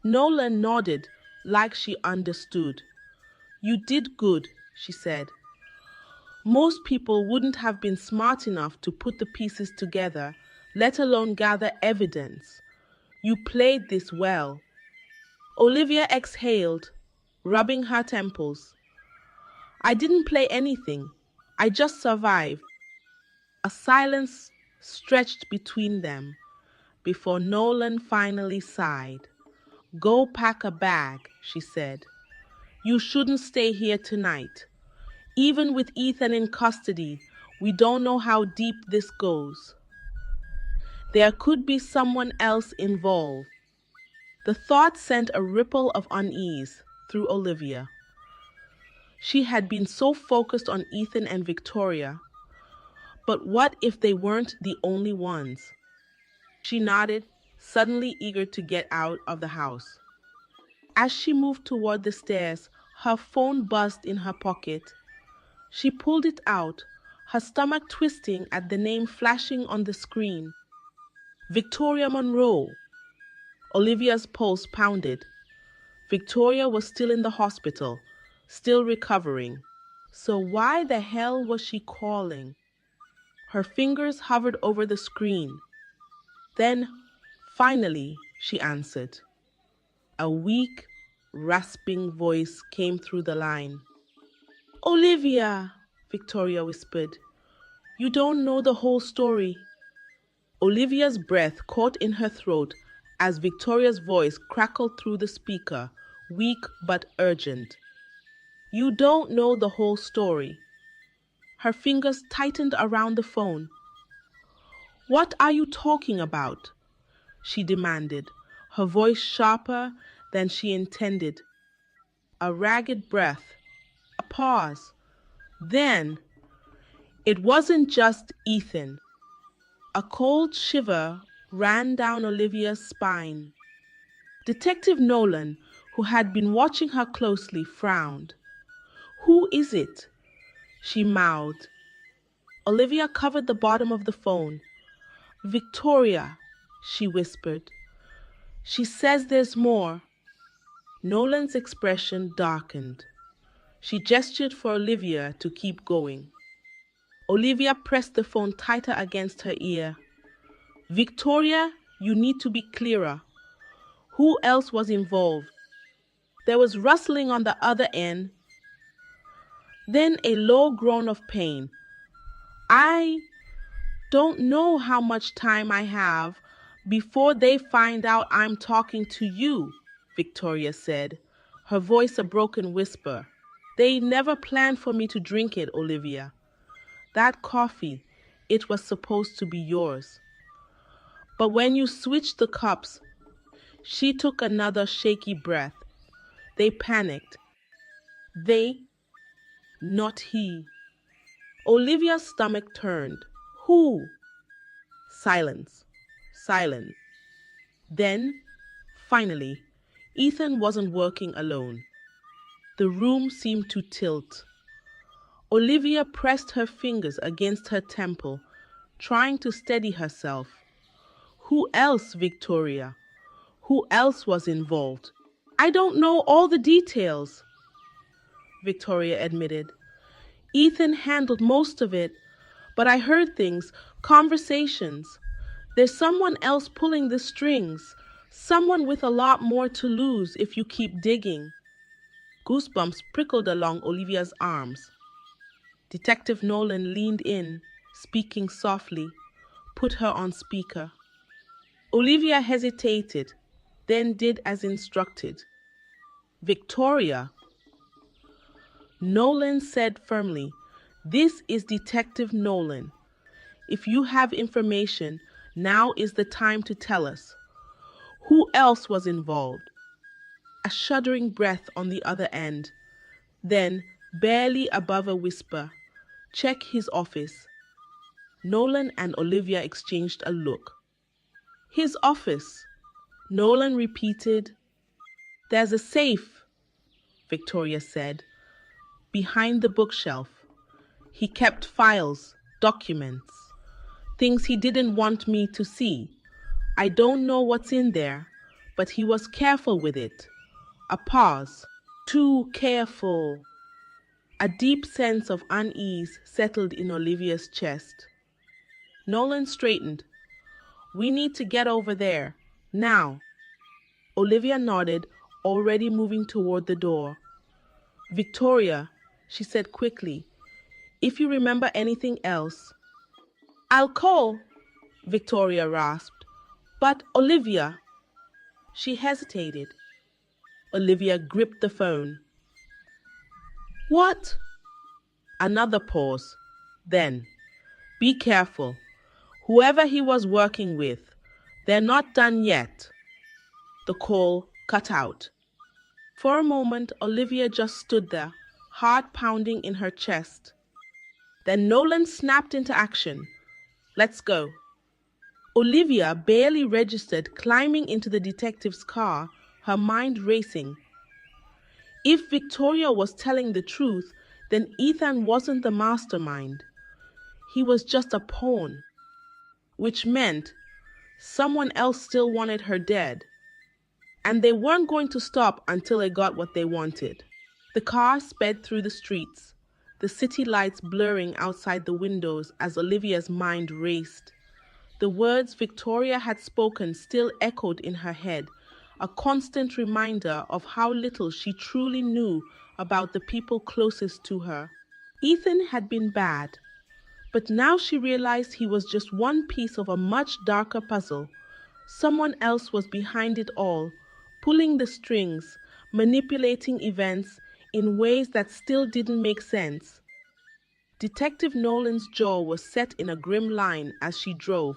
Nolan nodded, like she understood. You did good, she said. Most people wouldn't have been smart enough to put the pieces together, let alone gather evidence. You played this well. Olivia exhaled, rubbing her temples. I didn't play anything. I just survived. A silence stretched between them before Nolan finally sighed. Go pack a bag, she said. You shouldn't stay here tonight. Even with Ethan in custody, we don't know how deep this goes. There could be someone else involved. The thought sent a ripple of unease through Olivia. She had been so focused on Ethan and Victoria. But what if they weren't the only ones? She nodded, suddenly eager to get out of the house. As she moved toward the stairs, her phone buzzed in her pocket. She pulled it out, her stomach twisting at the name flashing on the screen. Victoria Monroe. Olivia's pulse pounded. Victoria was still in the hospital, still recovering. So why the hell was she calling? Her fingers hovered over the screen. Then, finally, she answered. A weak, rasping voice came through the line. Olivia, Victoria whispered. You don't know the whole story. Olivia's breath caught in her throat as Victoria's voice crackled through the speaker, weak but urgent. You don't know the whole story. Her fingers tightened around the phone. What are you talking about? She demanded, her voice sharper than she intended. A ragged breath, a pause. Then, it wasn't just Ethan. A cold shiver ran down Olivia's spine. Detective Nolan, who had been watching her closely, frowned. Who is it? She mouthed. Olivia covered the bottom of the phone. Victoria, she whispered. She says there's more. Nolan's expression darkened. She gestured for Olivia to keep going. Olivia pressed the phone tighter against her ear. Victoria, you need to be clearer. Who else was involved? There was rustling on the other end. Then a low groan of pain. I don't know how much time I have before they find out I'm talking to you, Victoria said, her voice a broken whisper. They never planned for me to drink it, Olivia. That coffee, it was supposed to be yours. But when you switched the cups, she took another shaky breath. They panicked. They, not he. Olivia's stomach turned. Who? Silence. Silence. Then, finally, Ethan wasn't working alone. The room seemed to tilt. Olivia pressed her fingers against her temple, trying to steady herself. Who else, Victoria? Who else was involved? I don't know all the details, Victoria admitted. Ethan handled most of it, but I heard things, conversations. There's someone else pulling the strings, someone with a lot more to lose if you keep digging. Goosebumps prickled along Olivia's arms. Detective Nolan leaned in, speaking softly, put her on speaker. Olivia hesitated, then did as instructed. Victoria, Nolan said firmly, this is Detective Nolan. If you have information, now is the time to tell us. Who else was involved? A shuddering breath on the other end. Then, barely above a whisper, check his office. Nolan and Olivia exchanged a look. His office, Nolan repeated. There's a safe, Victoria said, behind the bookshelf. He kept files, documents, things he didn't want me to see. I don't know what's in there, but he was careful with it. A pause. Too careful. A deep sense of unease settled in Olivia's chest. Nolan straightened. We need to get over there. Now. Olivia nodded, already moving toward the door. Victoria, she said quickly, if you remember anything else. I'll call, Victoria rasped. But Olivia. She hesitated. Olivia gripped the phone. What? Another pause. Then, be careful. Whoever he was working with, they're not done yet. The call cut out. For a moment, Olivia just stood there, heart pounding in her chest. Then Nolan snapped into action. Let's go. Olivia barely registered climbing into the detective's car, her mind racing. If Victoria was telling the truth, then Ethan wasn't the mastermind. He was just a pawn, which meant someone else still wanted her dead. And they weren't going to stop until they got what they wanted. The car sped through the streets, the city lights blurring outside the windows as Olivia's mind raced. The words Victoria had spoken still echoed in her head, a constant reminder of how little she truly knew about the people closest to her. Ethan had been bad, but now she realized he was just one piece of a much darker puzzle. Someone else was behind it all, pulling the strings, manipulating events in ways that still didn't make sense. Detective Nolan's jaw was set in a grim line as she drove,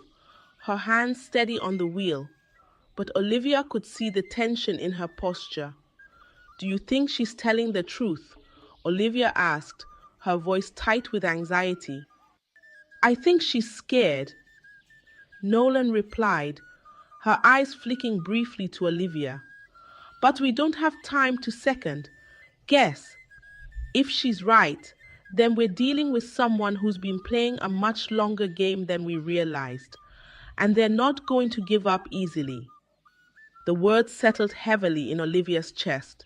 her hands steady on the wheel, but Olivia could see the tension in her posture. Do you think she's telling the truth? Olivia asked, her voice tight with anxiety. I think she's scared, Nolan replied, her eyes flicking briefly to Olivia. But we don't have time to second. Guess. If she's right, then we're dealing with someone who's been playing a much longer game than we realized, and they're not going to give up easily. The words settled heavily in Olivia's chest.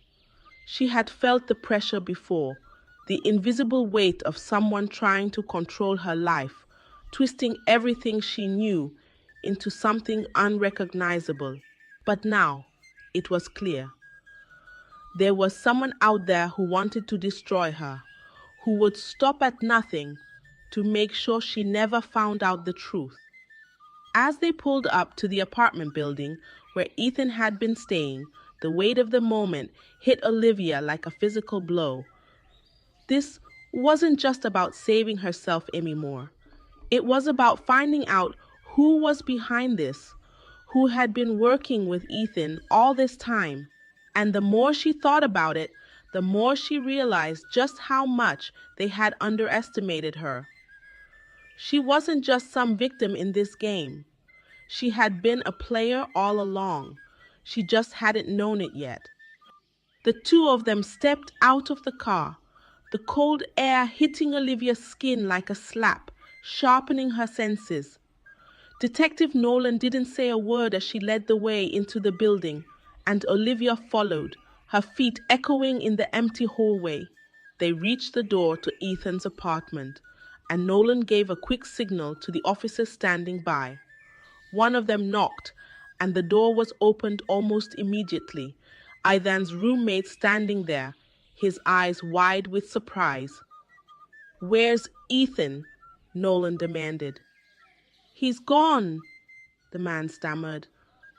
She had felt the pressure before, the invisible weight of someone trying to control her life, twisting everything she knew into something unrecognizable. But now, it was clear. There was someone out there who wanted to destroy her, who would stop at nothing, to make sure she never found out the truth. As they pulled up to the apartment building where Ethan had been staying, the weight of the moment hit Olivia like a physical blow. This wasn't just about saving herself anymore. It was about finding out who was behind this, who had been working with Ethan all this time. And the more she thought about it, the more she realized just how much they had underestimated her. She wasn't just some victim in this game. She had been a player all along. She just hadn't known it yet. The two of them stepped out of the car, the cold air hitting Olivia's skin like a slap, sharpening her senses. Detective Nolan didn't say a word as she led the way into the building, and Olivia followed, her feet echoing in the empty hallway. They reached the door to Ethan's apartment, and Nolan gave a quick signal to the officers standing by. One of them knocked, and the door was opened almost immediately, Ethan's roommate standing there, his eyes wide with surprise. "Where's Ethan?" Nolan demanded. "He's gone," the man stammered,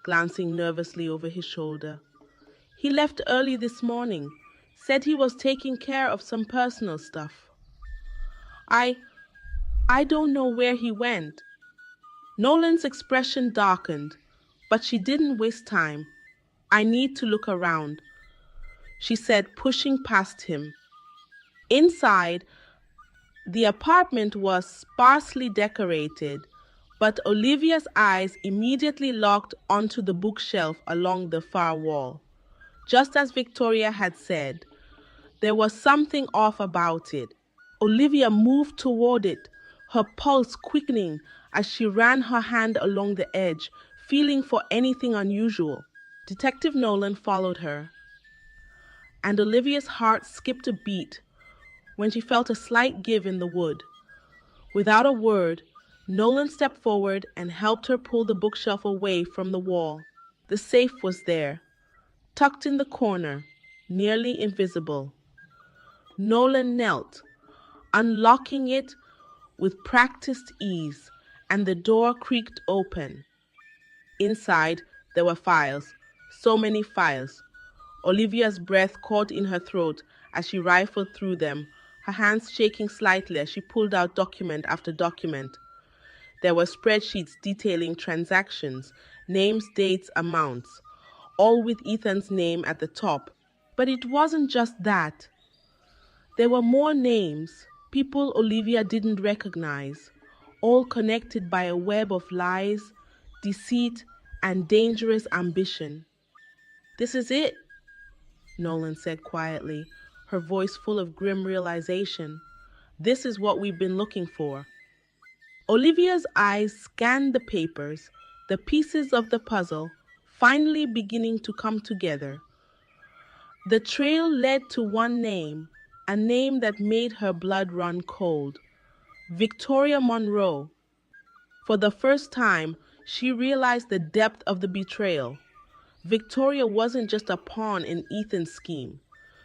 glancing nervously over his shoulder. "He left early this morning, said he was taking care of some personal stuff." I don't know where he went." Nolan's expression darkened, but she didn't waste time. "I need to look around," she said, pushing past him. Inside, the apartment was sparsely decorated, but Olivia's eyes immediately locked onto the bookshelf along the far wall. Just as Victoria had said, there was something off about it. Olivia moved toward it, her pulse quickening as she ran her hand along the edge, feeling for anything unusual. Detective Nolan followed her, and Olivia's heart skipped a beat when she felt a slight give in the wood. Without a word, Nolan stepped forward and helped her pull the bookshelf away from the wall. The safe was there, tucked in the corner, nearly invisible. Nolan knelt, unlocking it with practiced ease, and the door creaked open. Inside, there were files, so many files. Olivia's breath caught in her throat as she rifled through them, her hands shaking slightly as she pulled out document after document. There were spreadsheets detailing transactions, names, dates, amounts, all with Ethan's name at the top. But it wasn't just that. There were more names, people Olivia didn't recognize, all connected by a web of lies, deceit, and dangerous ambition. "This is it," Nolan said quietly, her voice full of grim realization. "This is what we've been looking for." Olivia's eyes scanned the papers, the pieces of the puzzle finally beginning to come together. The trail led to one name, a name that made her blood run cold. Victoria Monroe. For the first time, she realized the depth of the betrayal. Victoria wasn't just a pawn in Ethan's scheme.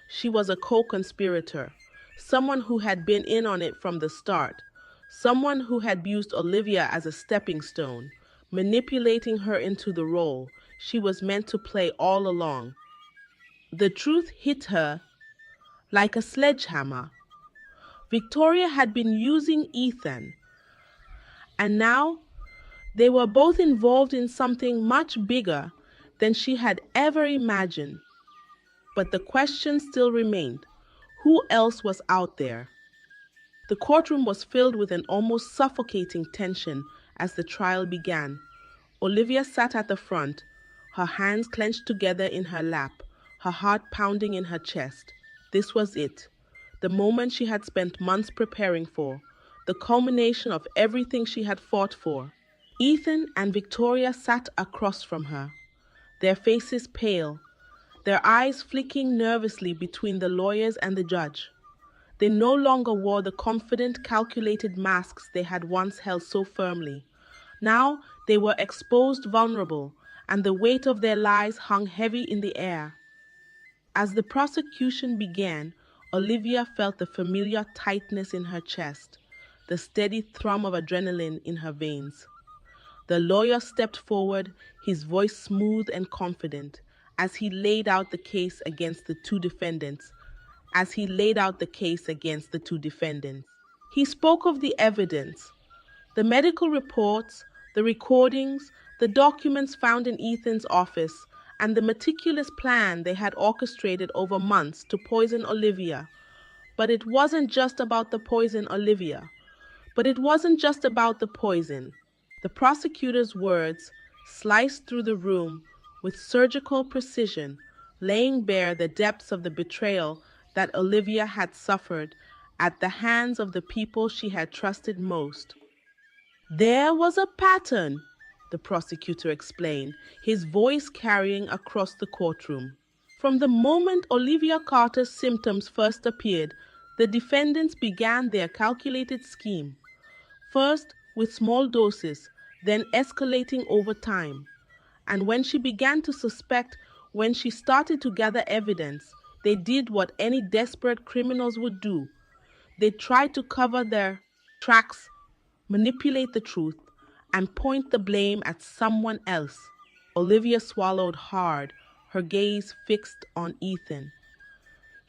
She was a co-conspirator, someone who had been in on it from the start, someone who had used Olivia as a stepping stone, manipulating her into the role she was meant to play all along. The truth hit her like a sledgehammer. Victoria had been using Ethan, and now they were both involved in something much bigger than she had ever imagined. But the question still remained: who else was out there? The courtroom was filled with an almost suffocating tension as the trial began. Olivia sat at the front, her hands clenched together in her lap, her heart pounding in her chest. This was it, the moment she had spent months preparing for, the culmination of everything she had fought for. Ethan and Victoria sat across from her, their faces pale, their eyes flicking nervously between the lawyers and the judge. They no longer wore the confident, calculated masks they had once held so firmly. Now they were exposed, vulnerable, and the weight of their lies hung heavy in the air. As the prosecution began, Olivia felt the familiar tightness in her chest. the steady thrum of adrenaline in her veins. The lawyer stepped forward, his voice smooth and confident, as he laid out the case against the two defendants. He spoke of the evidence, the medical reports, the recordings, the documents found in Ethan's office, and the meticulous plan they had orchestrated over months to poison Olivia. But it wasn't just about the poison, Olivia. But it wasn't just about the poison. The prosecutor's words sliced through the room with surgical precision, laying bare the depths of the betrayal that Olivia had suffered at the hands of the people she had trusted most. There was a pattern, the prosecutor explained, his voice carrying across the courtroom. From the moment Olivia Carter's symptoms first appeared, the defendants began their calculated scheme. First with small doses, then escalating over time. And when she began to suspect, when she started to gather evidence, they did what any desperate criminals would do. They tried to cover their tracks, manipulate the truth, and point the blame at someone else. Olivia swallowed hard, her gaze fixed on Ethan.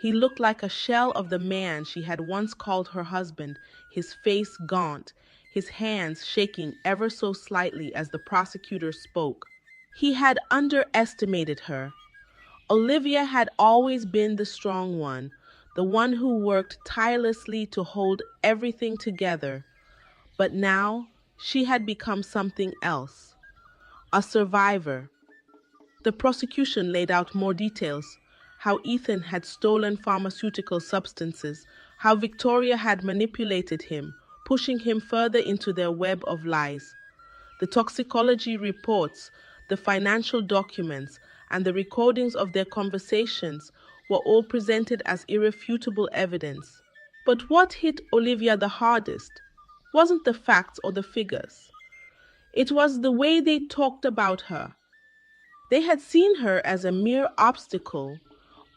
He looked like a shell of the man she had once called her husband, his face gaunt, his hands shaking ever so slightly as the prosecutor spoke. He had underestimated her. Olivia had always been the strong one, the one who worked tirelessly to hold everything together. But now she had become something else, a survivor. The prosecution laid out more details: how Ethan had stolen pharmaceutical substances, how Victoria had manipulated him, pushing him further into their web of lies. The toxicology reports, the financial documents, and the recordings of their conversations were all presented as irrefutable evidence. But what hit Olivia the hardest wasn't the facts or the figures. It was the way they talked about her. They had seen her as a mere obstacle,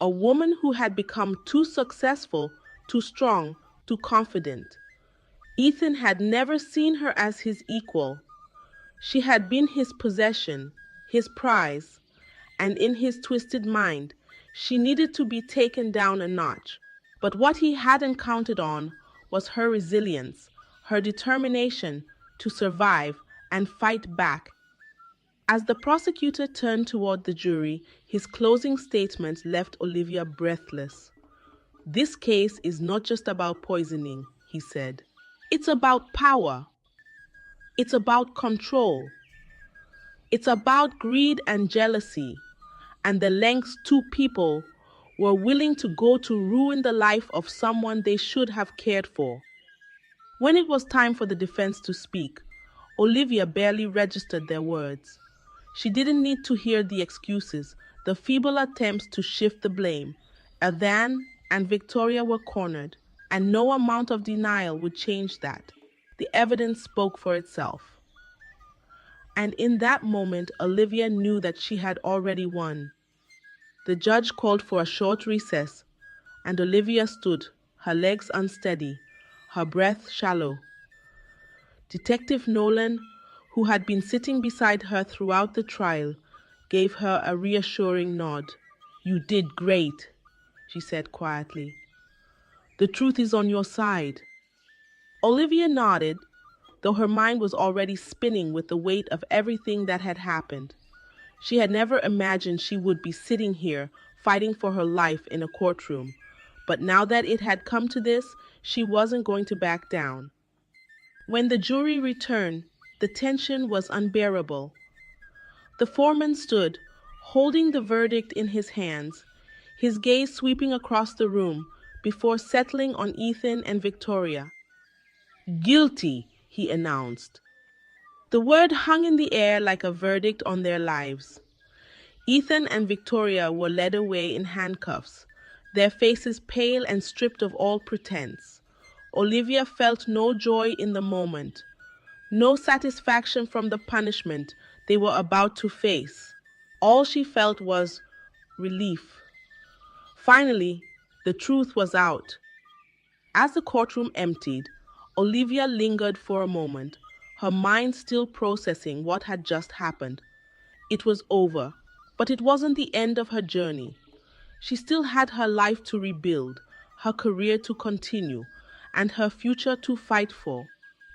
a woman who had become too successful, too strong, too confident. Ethan had never seen her as his equal. She had been his possession, his prize, and in his twisted mind, she needed to be taken down a notch. But what he hadn't counted on was her resilience, her determination to survive and fight back. As the prosecutor turned toward the jury, his closing statement left Olivia breathless. "This case is not just about poisoning," he said. "It's about power. It's about control. It's about greed and jealousy, and the lengths two people were willing to go to ruin the life of someone they should have cared for." When it was time for the defense to speak, Olivia barely registered their words. She didn't need to hear the excuses, the feeble attempts to shift the blame. Ethan and Victoria were cornered, and no amount of denial would change that. The evidence spoke for itself. And in that moment, Olivia knew that she had already won. The judge called for a short recess, and Olivia stood, her legs unsteady, her breath shallow. Detective Nolan, who had been sitting beside her throughout the trial, gave her a reassuring nod. "You did great," she said quietly. "The truth is on your side." Olivia nodded, though her mind was already spinning with the weight of everything that had happened. She had never imagined she would be sitting here, fighting for her life in a courtroom. But now that it had come to this, she wasn't going to back down. When the jury returned, the tension was unbearable. The foreman stood, holding the verdict in his hands, his gaze sweeping across the room before settling on Ethan and Victoria. "Guilty," he announced. The word hung in the air like a verdict on their lives. Ethan and Victoria were led away in handcuffs, their faces pale and stripped of all pretense. Olivia felt no joy in the moment, no satisfaction from the punishment they were about to face. All she felt was relief. Finally, the truth was out. As the courtroom emptied, Olivia lingered for a moment, her mind still processing what had just happened. It was over, but it wasn't the end of her journey. She still had her life to rebuild, her career to continue, and her future to fight for.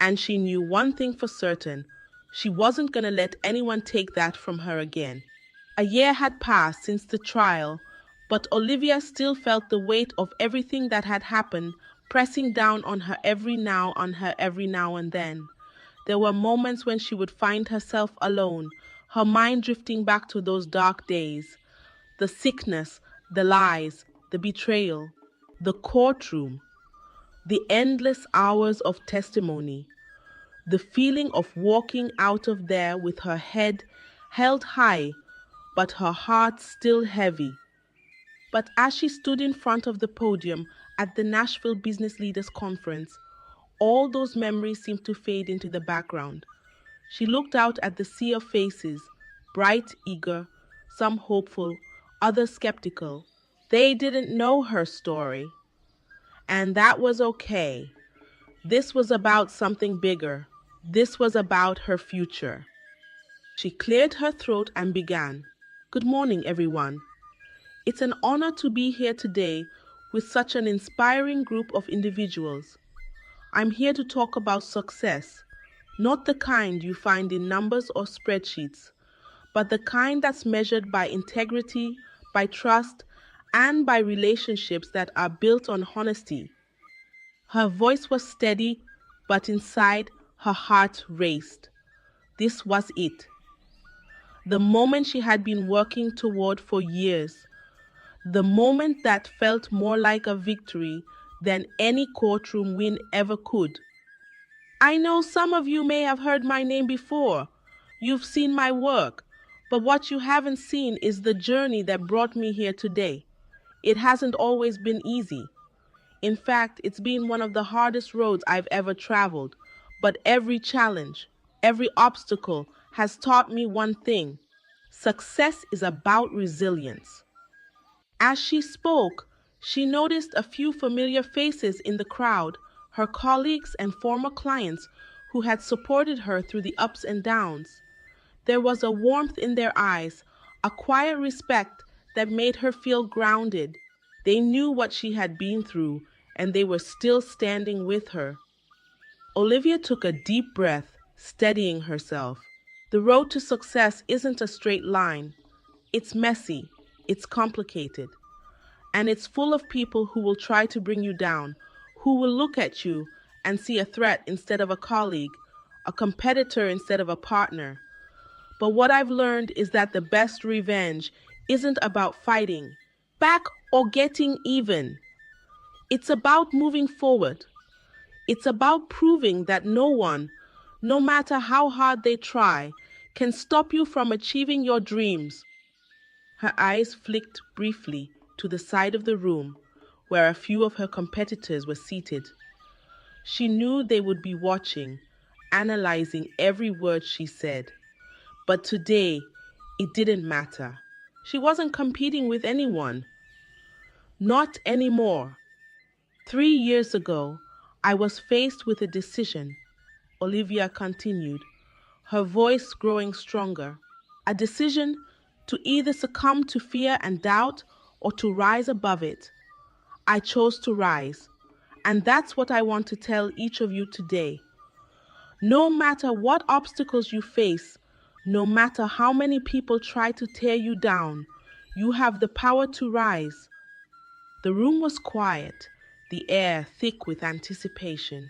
And she knew one thing for certain: she wasn't going to let anyone take that from her again. A year had passed since the trial, but Olivia still felt the weight of everything that had happened pressing down on her every now and then. There were moments when she would find herself alone, her mind drifting back to those dark days. The sickness, the lies, the betrayal, the courtroom, the endless hours of testimony, the feeling of walking out of there with her head held high, but her heart still heavy. But as she stood in front of the podium at the Nashville Business Leaders Conference, all those memories seemed to fade into the background. She looked out at the sea of faces, bright, eager, some hopeful, others skeptical. They didn't know her story. And that was okay. This was about something bigger. This was about her future. She cleared her throat and began. Good morning, everyone. It's an honor to be here today with such an inspiring group of individuals. I'm here to talk about success, not the kind you find in numbers or spreadsheets, but the kind that's measured by integrity, by trust, and by relationships that are built on honesty. Her voice was steady, but inside, her heart raced. This was it. The moment she had been working toward for years. The moment that felt more like a victory than any courtroom win ever could. I know some of you may have heard my name before. You've seen my work. But what you haven't seen is the journey that brought me here today. It hasn't always been easy. In fact, it's been one of the hardest roads I've ever traveled. But every challenge, every obstacle has taught me one thing. Success is about resilience. As she spoke, she noticed a few familiar faces in the crowd, her colleagues and former clients who had supported her through the ups and downs. There was a warmth in their eyes, a quiet respect that made her feel grounded. They knew what she had been through, and they were still standing with her. Olivia took a deep breath, steadying herself. The road to success isn't a straight line. It's messy, it's complicated, and it's full of people who will try to bring you down, who will look at you and see a threat instead of a colleague, a competitor instead of a partner. But what I've learned is that the best revenge isn't about fighting back or getting even. It's about moving forward. It's about proving that no one, no matter how hard they try, can stop you from achieving your dreams. Her eyes flicked briefly to the side of the room where a few of her competitors were seated. She knew they would be watching, analyzing every word she said. But today, it didn't matter. She wasn't competing with anyone. Not anymore. 3 years ago, I was faced with a decision, Olivia continued, her voice growing stronger. A decision to either succumb to fear and doubt or to rise above it. I chose to rise. And that's what I want to tell each of you today. No matter what obstacles you face, no matter how many people try to tear you down, you have the power to rise. The room was quiet, the air thick with anticipation.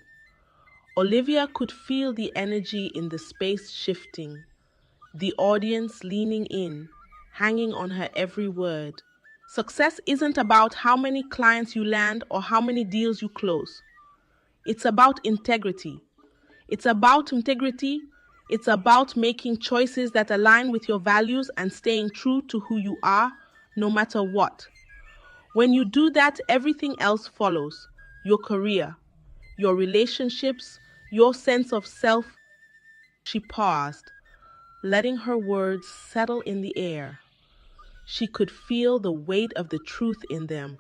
Olivia could feel the energy in the space shifting, the audience leaning in, hanging on her every word. Success isn't about how many clients you land or how many deals you close. It's about integrity. It's about integrity. It's about making choices that align with your values and staying true to who you are, no matter what. When you do that, everything else follows. Your career, your relationships, your sense of self. She paused, letting her words settle in the air. She could feel the weight of the truth in them,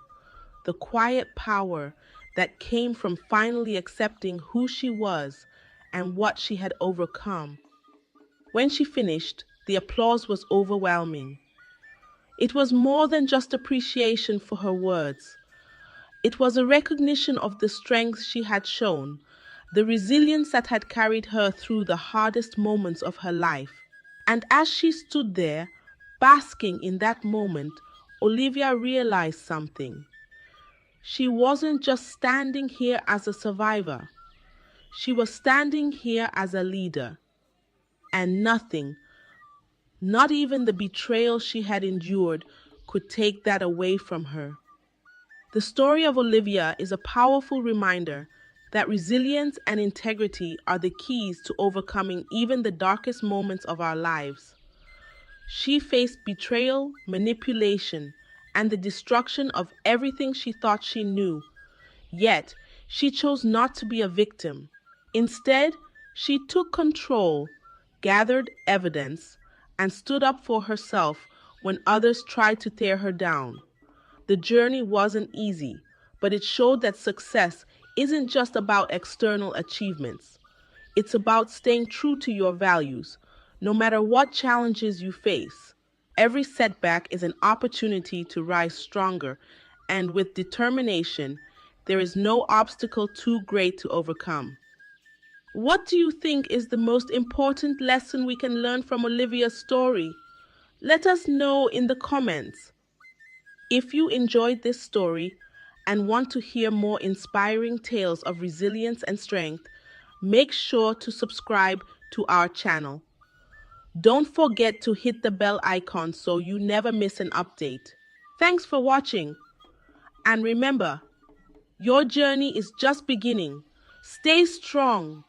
the quiet power that came from finally accepting who she was and what she had overcome. When she finished, the applause was overwhelming. It was more than just appreciation for her words. It was a recognition of the strength she had shown, the resilience that had carried her through the hardest moments of her life. And as she stood there, basking in that moment, Olivia realized something. She wasn't just standing here as a survivor. She was standing here as a leader. And nothing, not even the betrayal she had endured, could take that away from her. The story of Olivia is a powerful reminder that resilience and integrity are the keys to overcoming even the darkest moments of our lives. She faced betrayal, manipulation, and the destruction of everything she thought she knew. Yet, she chose not to be a victim. Instead, she took control, gathered evidence, and stood up for herself when others tried to tear her down. The journey wasn't easy, but it showed that success isn't just about external achievements. It's about staying true to your values, no matter what challenges you face. Every setback is an opportunity to rise stronger, and with determination, there is no obstacle too great to overcome. What do you think is the most important lesson we can learn from Olivia's story? Let us know in the comments. If you enjoyed this story and want to hear more inspiring tales of resilience and strength, make sure to subscribe to our channel. Don't forget to hit the bell icon so you never miss an update. Thanks for watching, and remember, your journey is just beginning. Stay strong,